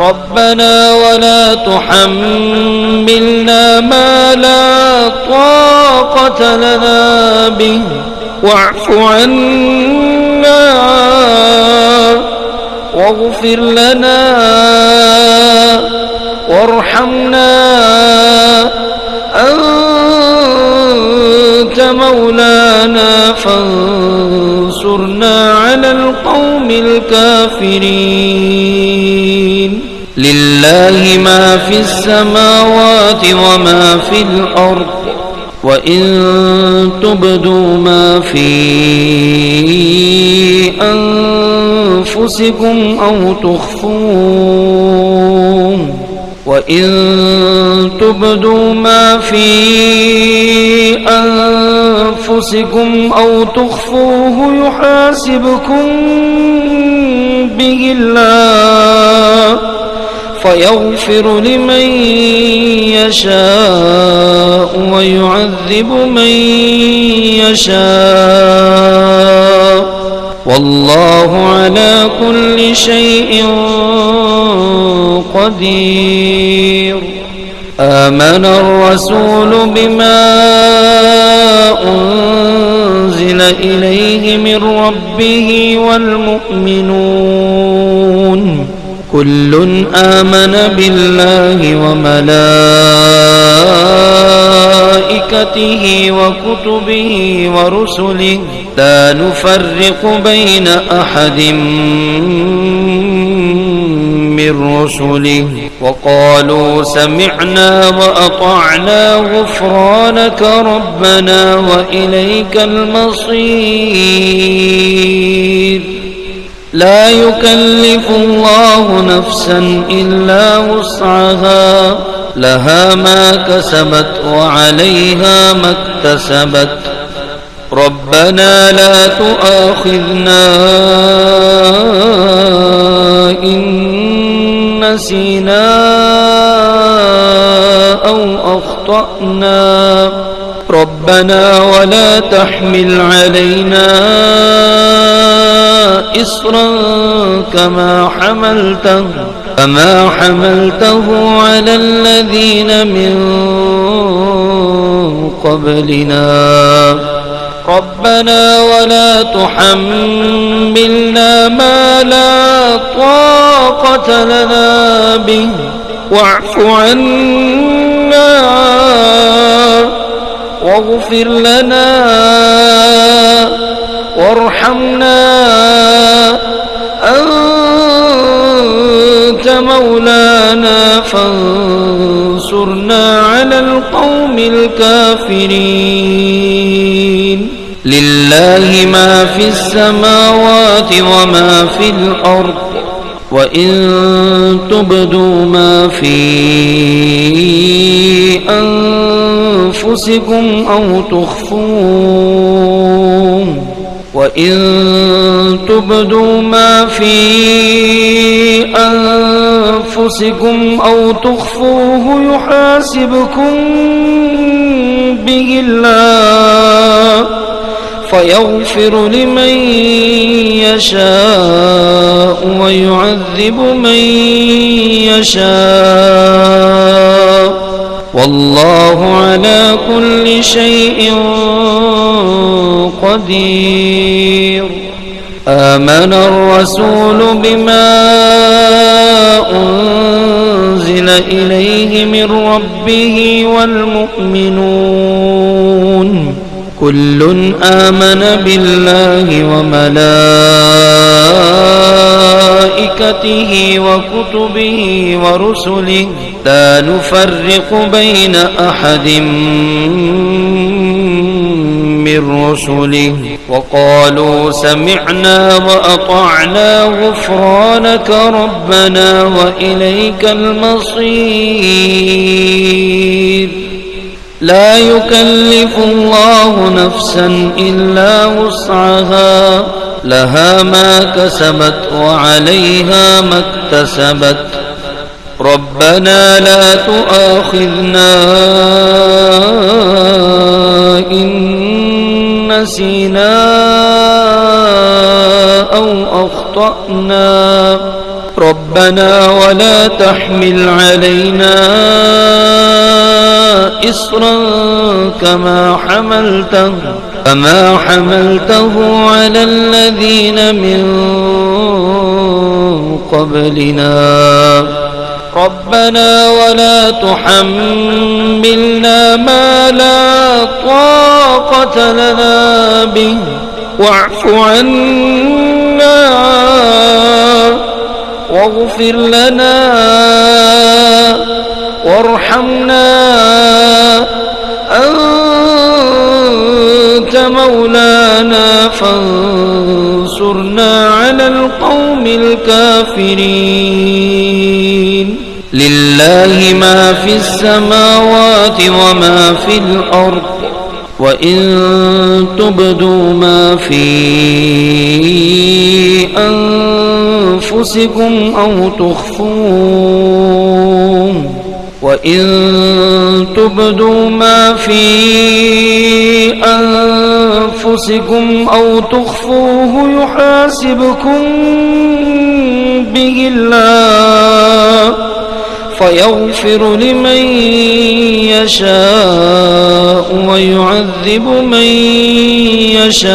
ربنا ولا تحملنا ما لا طاقة لنا به واعف عنا واغفر لنا وارحمنا أنت مولانا فانصرنا على القوم الكافرين. لله ما في السماوات وما في الأرض، وإن تبدوا ما في أنفسكم أو تخفوه يحاسبكم به الله فيغفر لمن يشاء ويعذب من يشاء، والله على كل شيء قدير. آمن الرسول بما أنزل إليه من ربه والمؤمنون كل آمن بالله وملائكته وكتبه ورسله لا نفرق بين أحد من رسله وقالوا سمعنا وأطعنا غفرانك ربنا وإليك المصير. لا يكلف الله نفسا إلا وسعها، لها ما كسبت وعليها ما اكتسبت. ربنا لا تؤاخذنا إن نسينا أو أخطأنا، ربنا ولا تحمل علينا إصرا كما حملته على الذين من قبلنا، ربنا ولا تحملنا ما لا طاقة لنا به واعف عنا واغفر لنا وارحمنا أنت مولانا فانصرنا على القوم الكافرين لله ما في السماوات وما في الأرض وإن تبدوا ما في أنفسكم أو تخفوه يحاسبكم به الله فيغفر لمن يشاء ويعذب من يشاء والله على كل شيء قدير آمن الرسول بما أنزل إليه من ربه والمؤمنون كل آمن بالله وملائكته وكتبه ورسله لا نفرق بين أحد من رسله وقالوا سمعنا وأطعنا غفرانك ربنا وإليك المصير لا يكلف الله نفسا إلا وسعها لها ما كسبت وعليها ما اكتسبت ربنا لا تؤاخذنا إن نسينا أو أخطأنا ربنا ولا تحمل علينا إصرا كما حملته على الذين من قبلنا ربنا ولا تحملنا ما لا طاقة لنا به واعف عنا واغفر لنا وارحمنا أنت مولانا فانصرنا على القوم الكافرين لله ما في السماوات وما في الأرض وإن تبدوا ما في أنفسكم أو تخفوه يحاسبكم به الله فيغفر لمن يشاء ويعذب من يشاء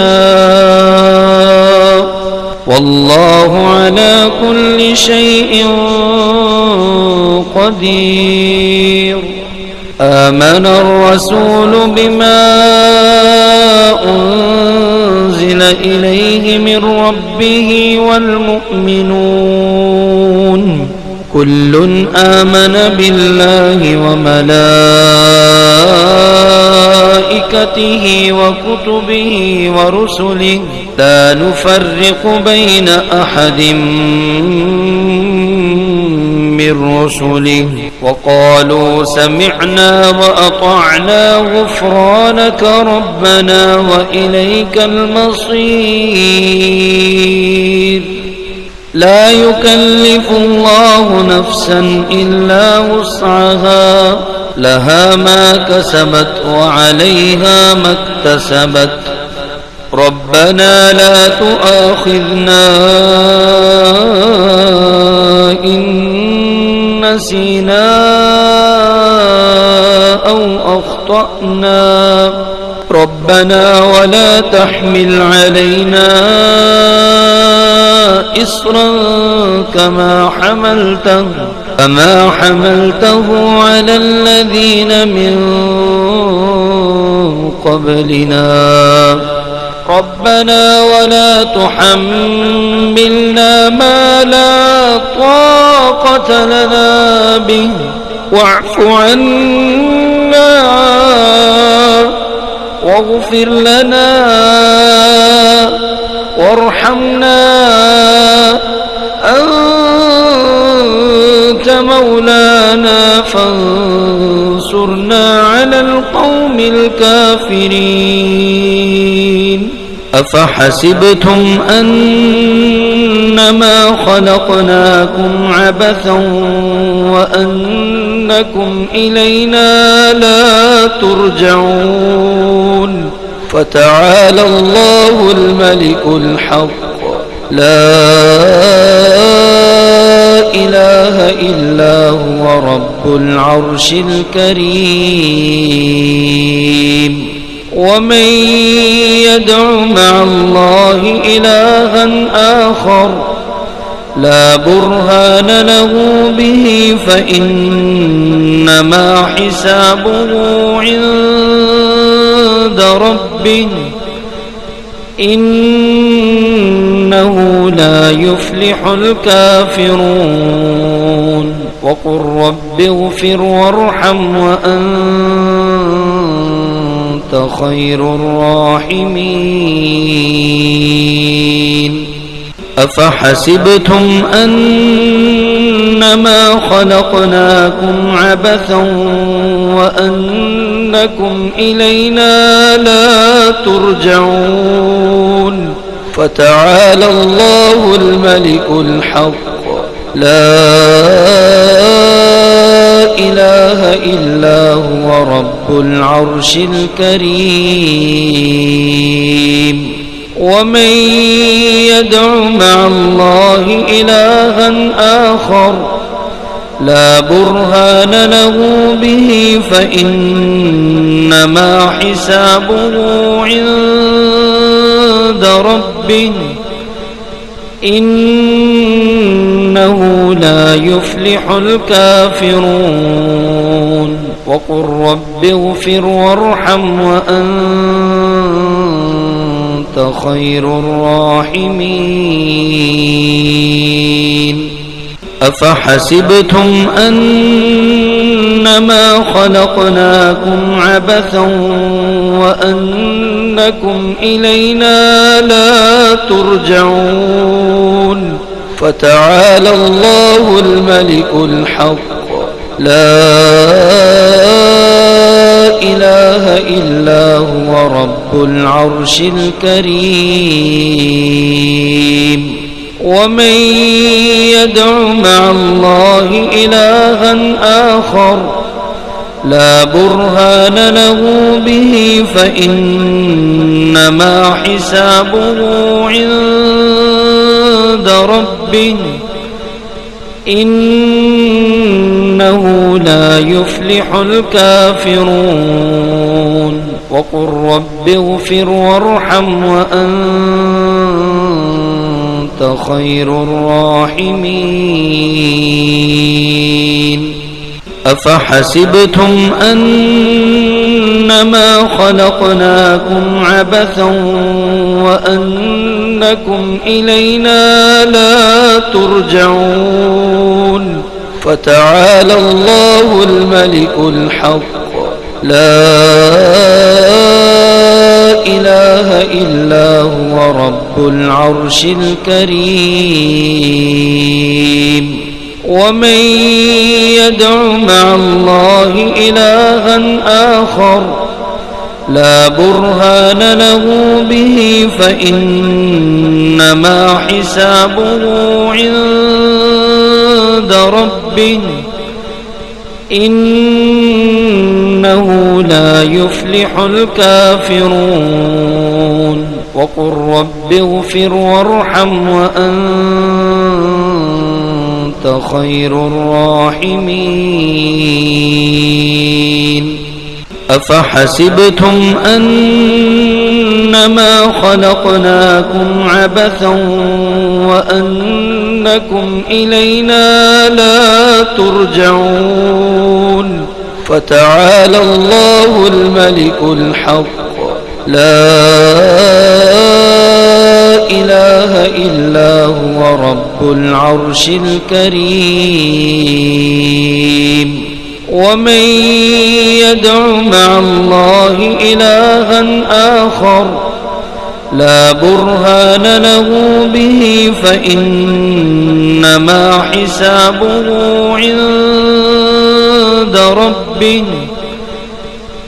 والله على كل شيء قدير آمن الرسول بما أنزل إليه من ربه والمؤمنون كل آمن بالله وملائكته وكتبه ورسله لا نفرق بين أحد من رسله وقالوا سمعنا وأطعنا غفرانك ربنا وإليك المصير لا يكلف الله نفسا إلا وسعها لها ما كسبت وعليها ما اكتسبت ربنا لا تؤاخذنا إن نسينا أو أخطأنا ربنا ولا تحمل علينا إصرا كما حملته على الذين من قبلنا ربنا ولا تحملنا ما لا طاقة لنا به واعف عنا واغفر لنا وارحمنا أنت مولانا فانصرنا على القوم الكافرين أفحسبتم أنما خلقناكم عبثا وأنكم إلينا لا ترجعون فتعالى الله الملك الحق لا إله إلا هو رب العرش الكريم ومن يدع مع الله إلها آخر لا برهان له به فإنما حسابه عند ربه إنه لا يفلح الكافرون وقل رب اغفر وارحم وأنت خير الراحمين أفحسبتم أنما خلقناكم عبثا وأنكم إلينا لا ترجعون فتعالى الله الملك الحق لا إله إلا هو رب العرش الكريم ومن يدع مع الله إلها آخر لا برهان له به فإنما حسابه عند ربه إنه لا يفلح الكافرون وقل رب اغفر وارحم وأنت خير الراحمين أفحسبتم أنما خلقناكم عبثا وأنكم إلينا لا ترجعون فتعالى الله الملك الحق لا إله إلا هو رب العرش الكريم ومن يدع مع الله إلها آخر لا برهان له به فإنما حسابه عند ربه إنه لا يفلح الكافرون وقل رب اغفر وارحم وأنت خير الراحمين أفحسبتم أنما خلقناكم عبثا وأنكم إلينا لا ترجعون فتعالى الله الملك الحق لا إله إلا هو رب العرش الكريم ومن يدع مع الله إلها آخر لا برهان له به فإنما حسابه عند ربه إنه لا يفلح الكافرون وقل رب اغفر وارحم وأنت خير الراحمين أفحسبتم أنما خلقناكم عبثا وأنكم إلينا لا ترجعون فتعالى الله الملك الحق لا إله إلا هو رب العرش الكريم ومن يدع مع الله إلها آخر لا برهان له به فإنما حسابه عند ربه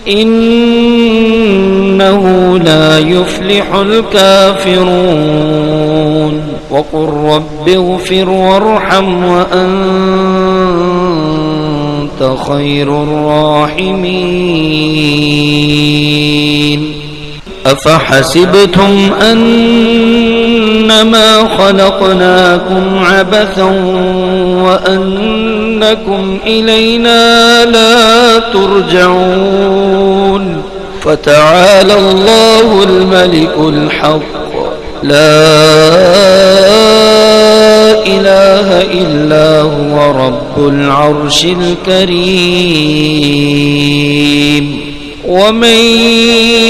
إنه لا يفلح الكافرون وقل رب اغفر وارحم وأنت خير الراحمين أفحسبتم أنما خلقناكم عبثا وأنكم إلينا لا ترجعون فتعالى الله الملك الحق لا إله إلا هو رب العرش الكريم ومن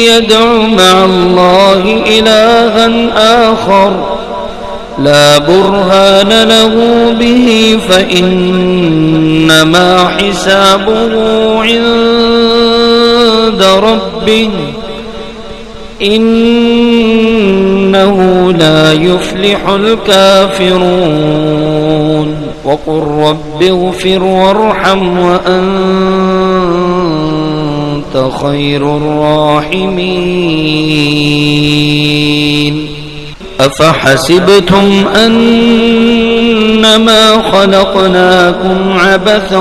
يدع مع الله إلها آخر لا برهان له به فإنما حسابه عند ربه إنه لا يفلح الكافرون وقل رب اغفر وارحم وأنت خير الراحمين أفحسبتم أنما خلقناكم عبثا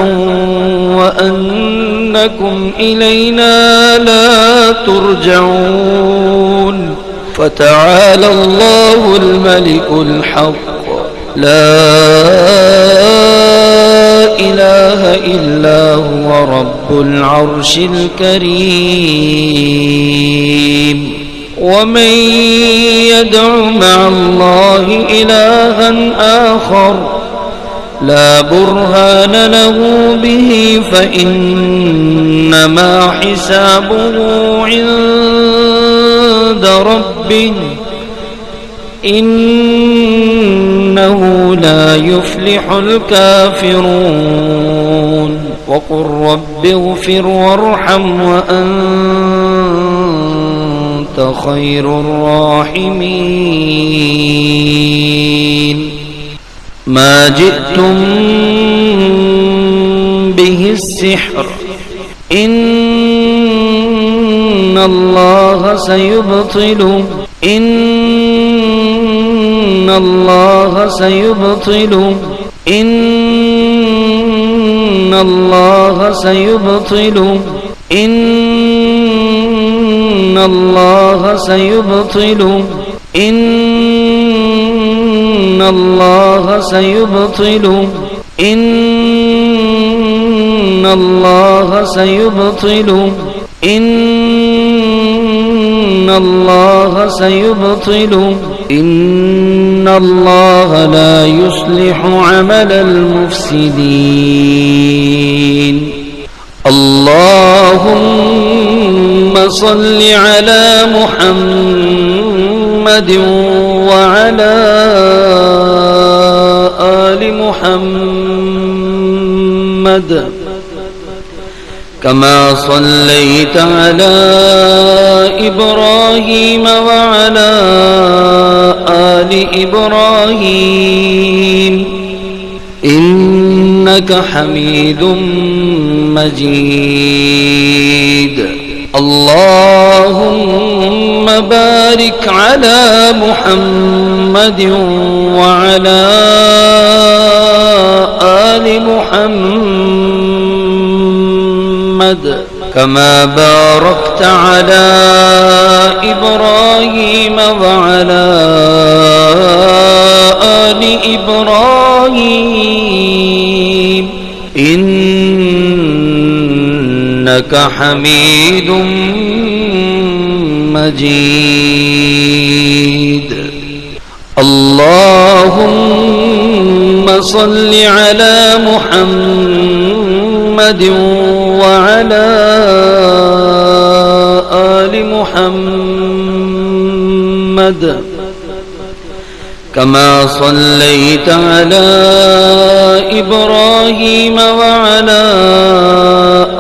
وأنكم إلينا لا ترجعون فتعالى الله الملك الحق لا إله إلا هو رب العرش الكريم ومن يدع مع الله إلها آخر لا برهان له به فإنما حسابه عند ربه إنه لا يفلح الكافرون وقل رب اغفر وارحم وأنت خير الراحمين ما جئتم به السحر إن الله سيبطله إن الله سيبطله إن الله سيبطله إن الله سيبطله إن الله سيبطله إن الله سيبطله إن الله سيبطله إن الله لا يصلح عمل المفسدين اللهم صل على محمد وعلى آل محمد كما صليت على إبراهيم وعلى آل إبراهيم إنك حميد مجيد اللهم بارك على محمد وعلى آل محمد كما باركت على إبراهيم وعلى آل إبراهيم إنك إنك حميد مجيد. اللهم صل على محمد وعلى آل محمد كما صليت على إبراهيم وعلى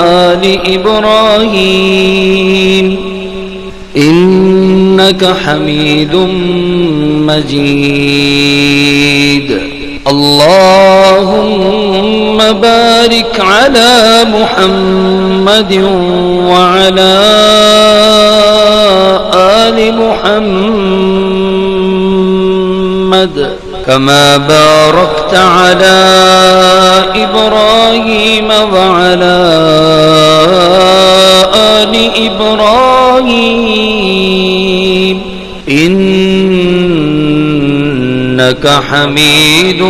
آل إبراهيم إنك حميد مجيد. اللهم بارك على محمد وعلى آل محمد كما باركت على إبراهيم وعلى آل إبراهيم إنك حميد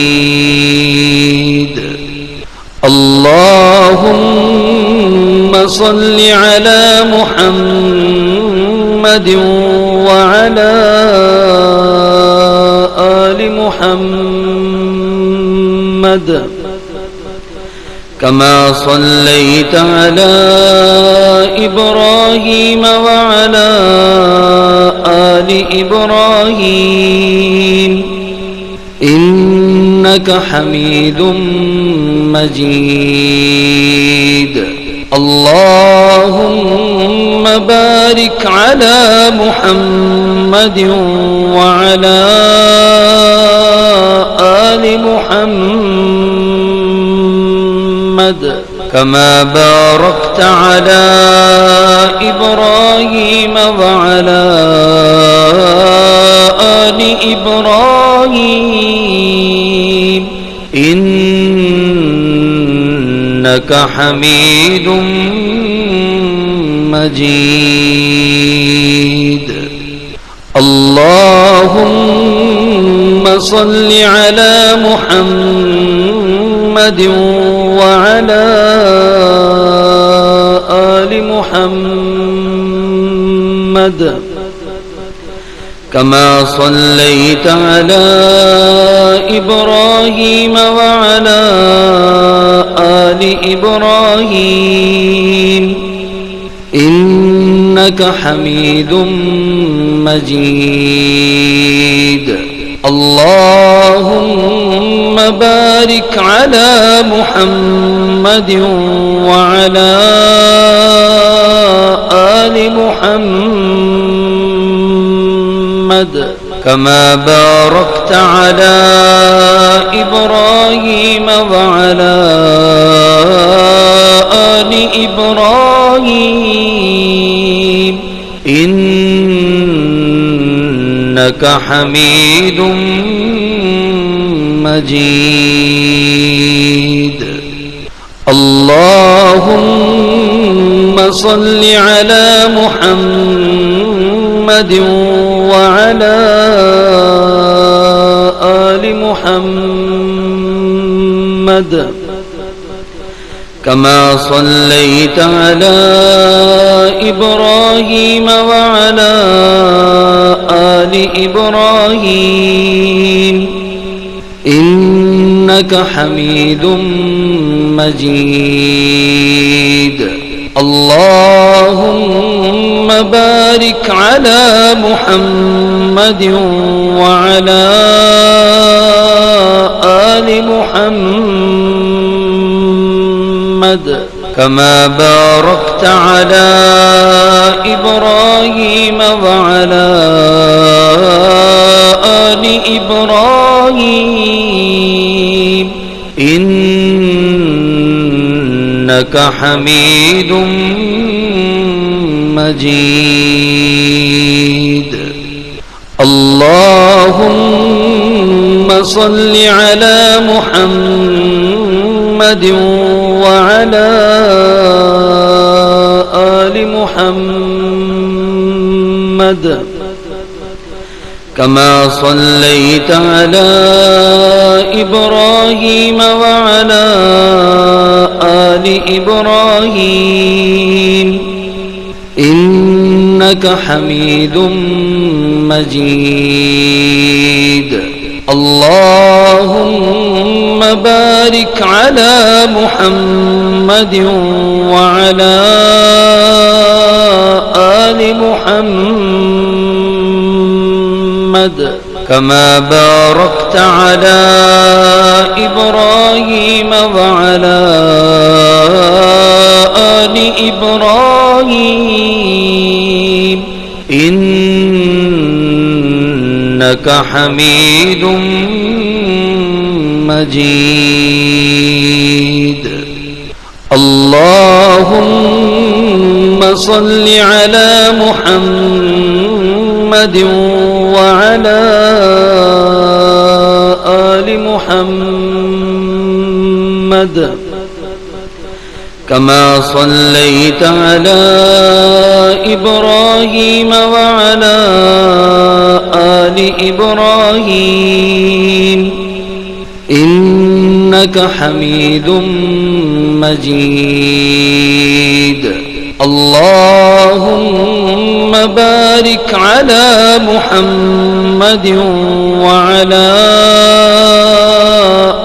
مجيد. اللهم صل على محمد وعلى آل محمد كما صليت على إبراهيم وعلى آل إبراهيم إنك حميد مجيد. اللهم بارك على محمد وعلى آل محمد كما باركت على إبراهيم وعلى آل إبراهيم إنك حميد مجيد. اللهم صل على محمد وعلى آل محمد كما صليت على إبراهيم وعلى آل إبراهيم إنك حميد مجيد. اللهم بارك على محمد وعلى آل محمد كما باركت على إبراهيم وعلى آل إبراهيم إنك حميد مجيد. اللهم صل على محمد وعلى آل محمد كما صليت على إبراهيم وعلى آل إبراهيم إنك حميد مجيد. اللهم بارك على محمد وعلى آل محمد كما باركت على إبراهيم وعلى آل إبراهيم إنك حميد مجيد. اللهم صل على محمد وعلى آل محمد كما صليت على إبراهيم وعلى إبراهيم إنك حميد مجيد اللهم بارك على محمد وعلى آل محمد كما باركت على إبراهيم وعلى آل إبراهيم إنك حميد مجيد اللهم صل على محمد وعلى آل محمد كما صليت على إبراهيم وعلى آل إبراهيم إنك حميد مجيد اللهم بارك على محمد وعلى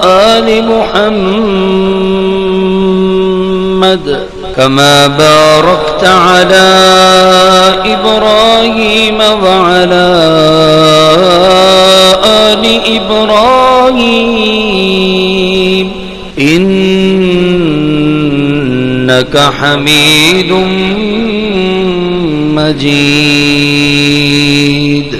آل محمد كما باركت على إبراهيم وعلى آل إبراهيم إنك حميد مجيد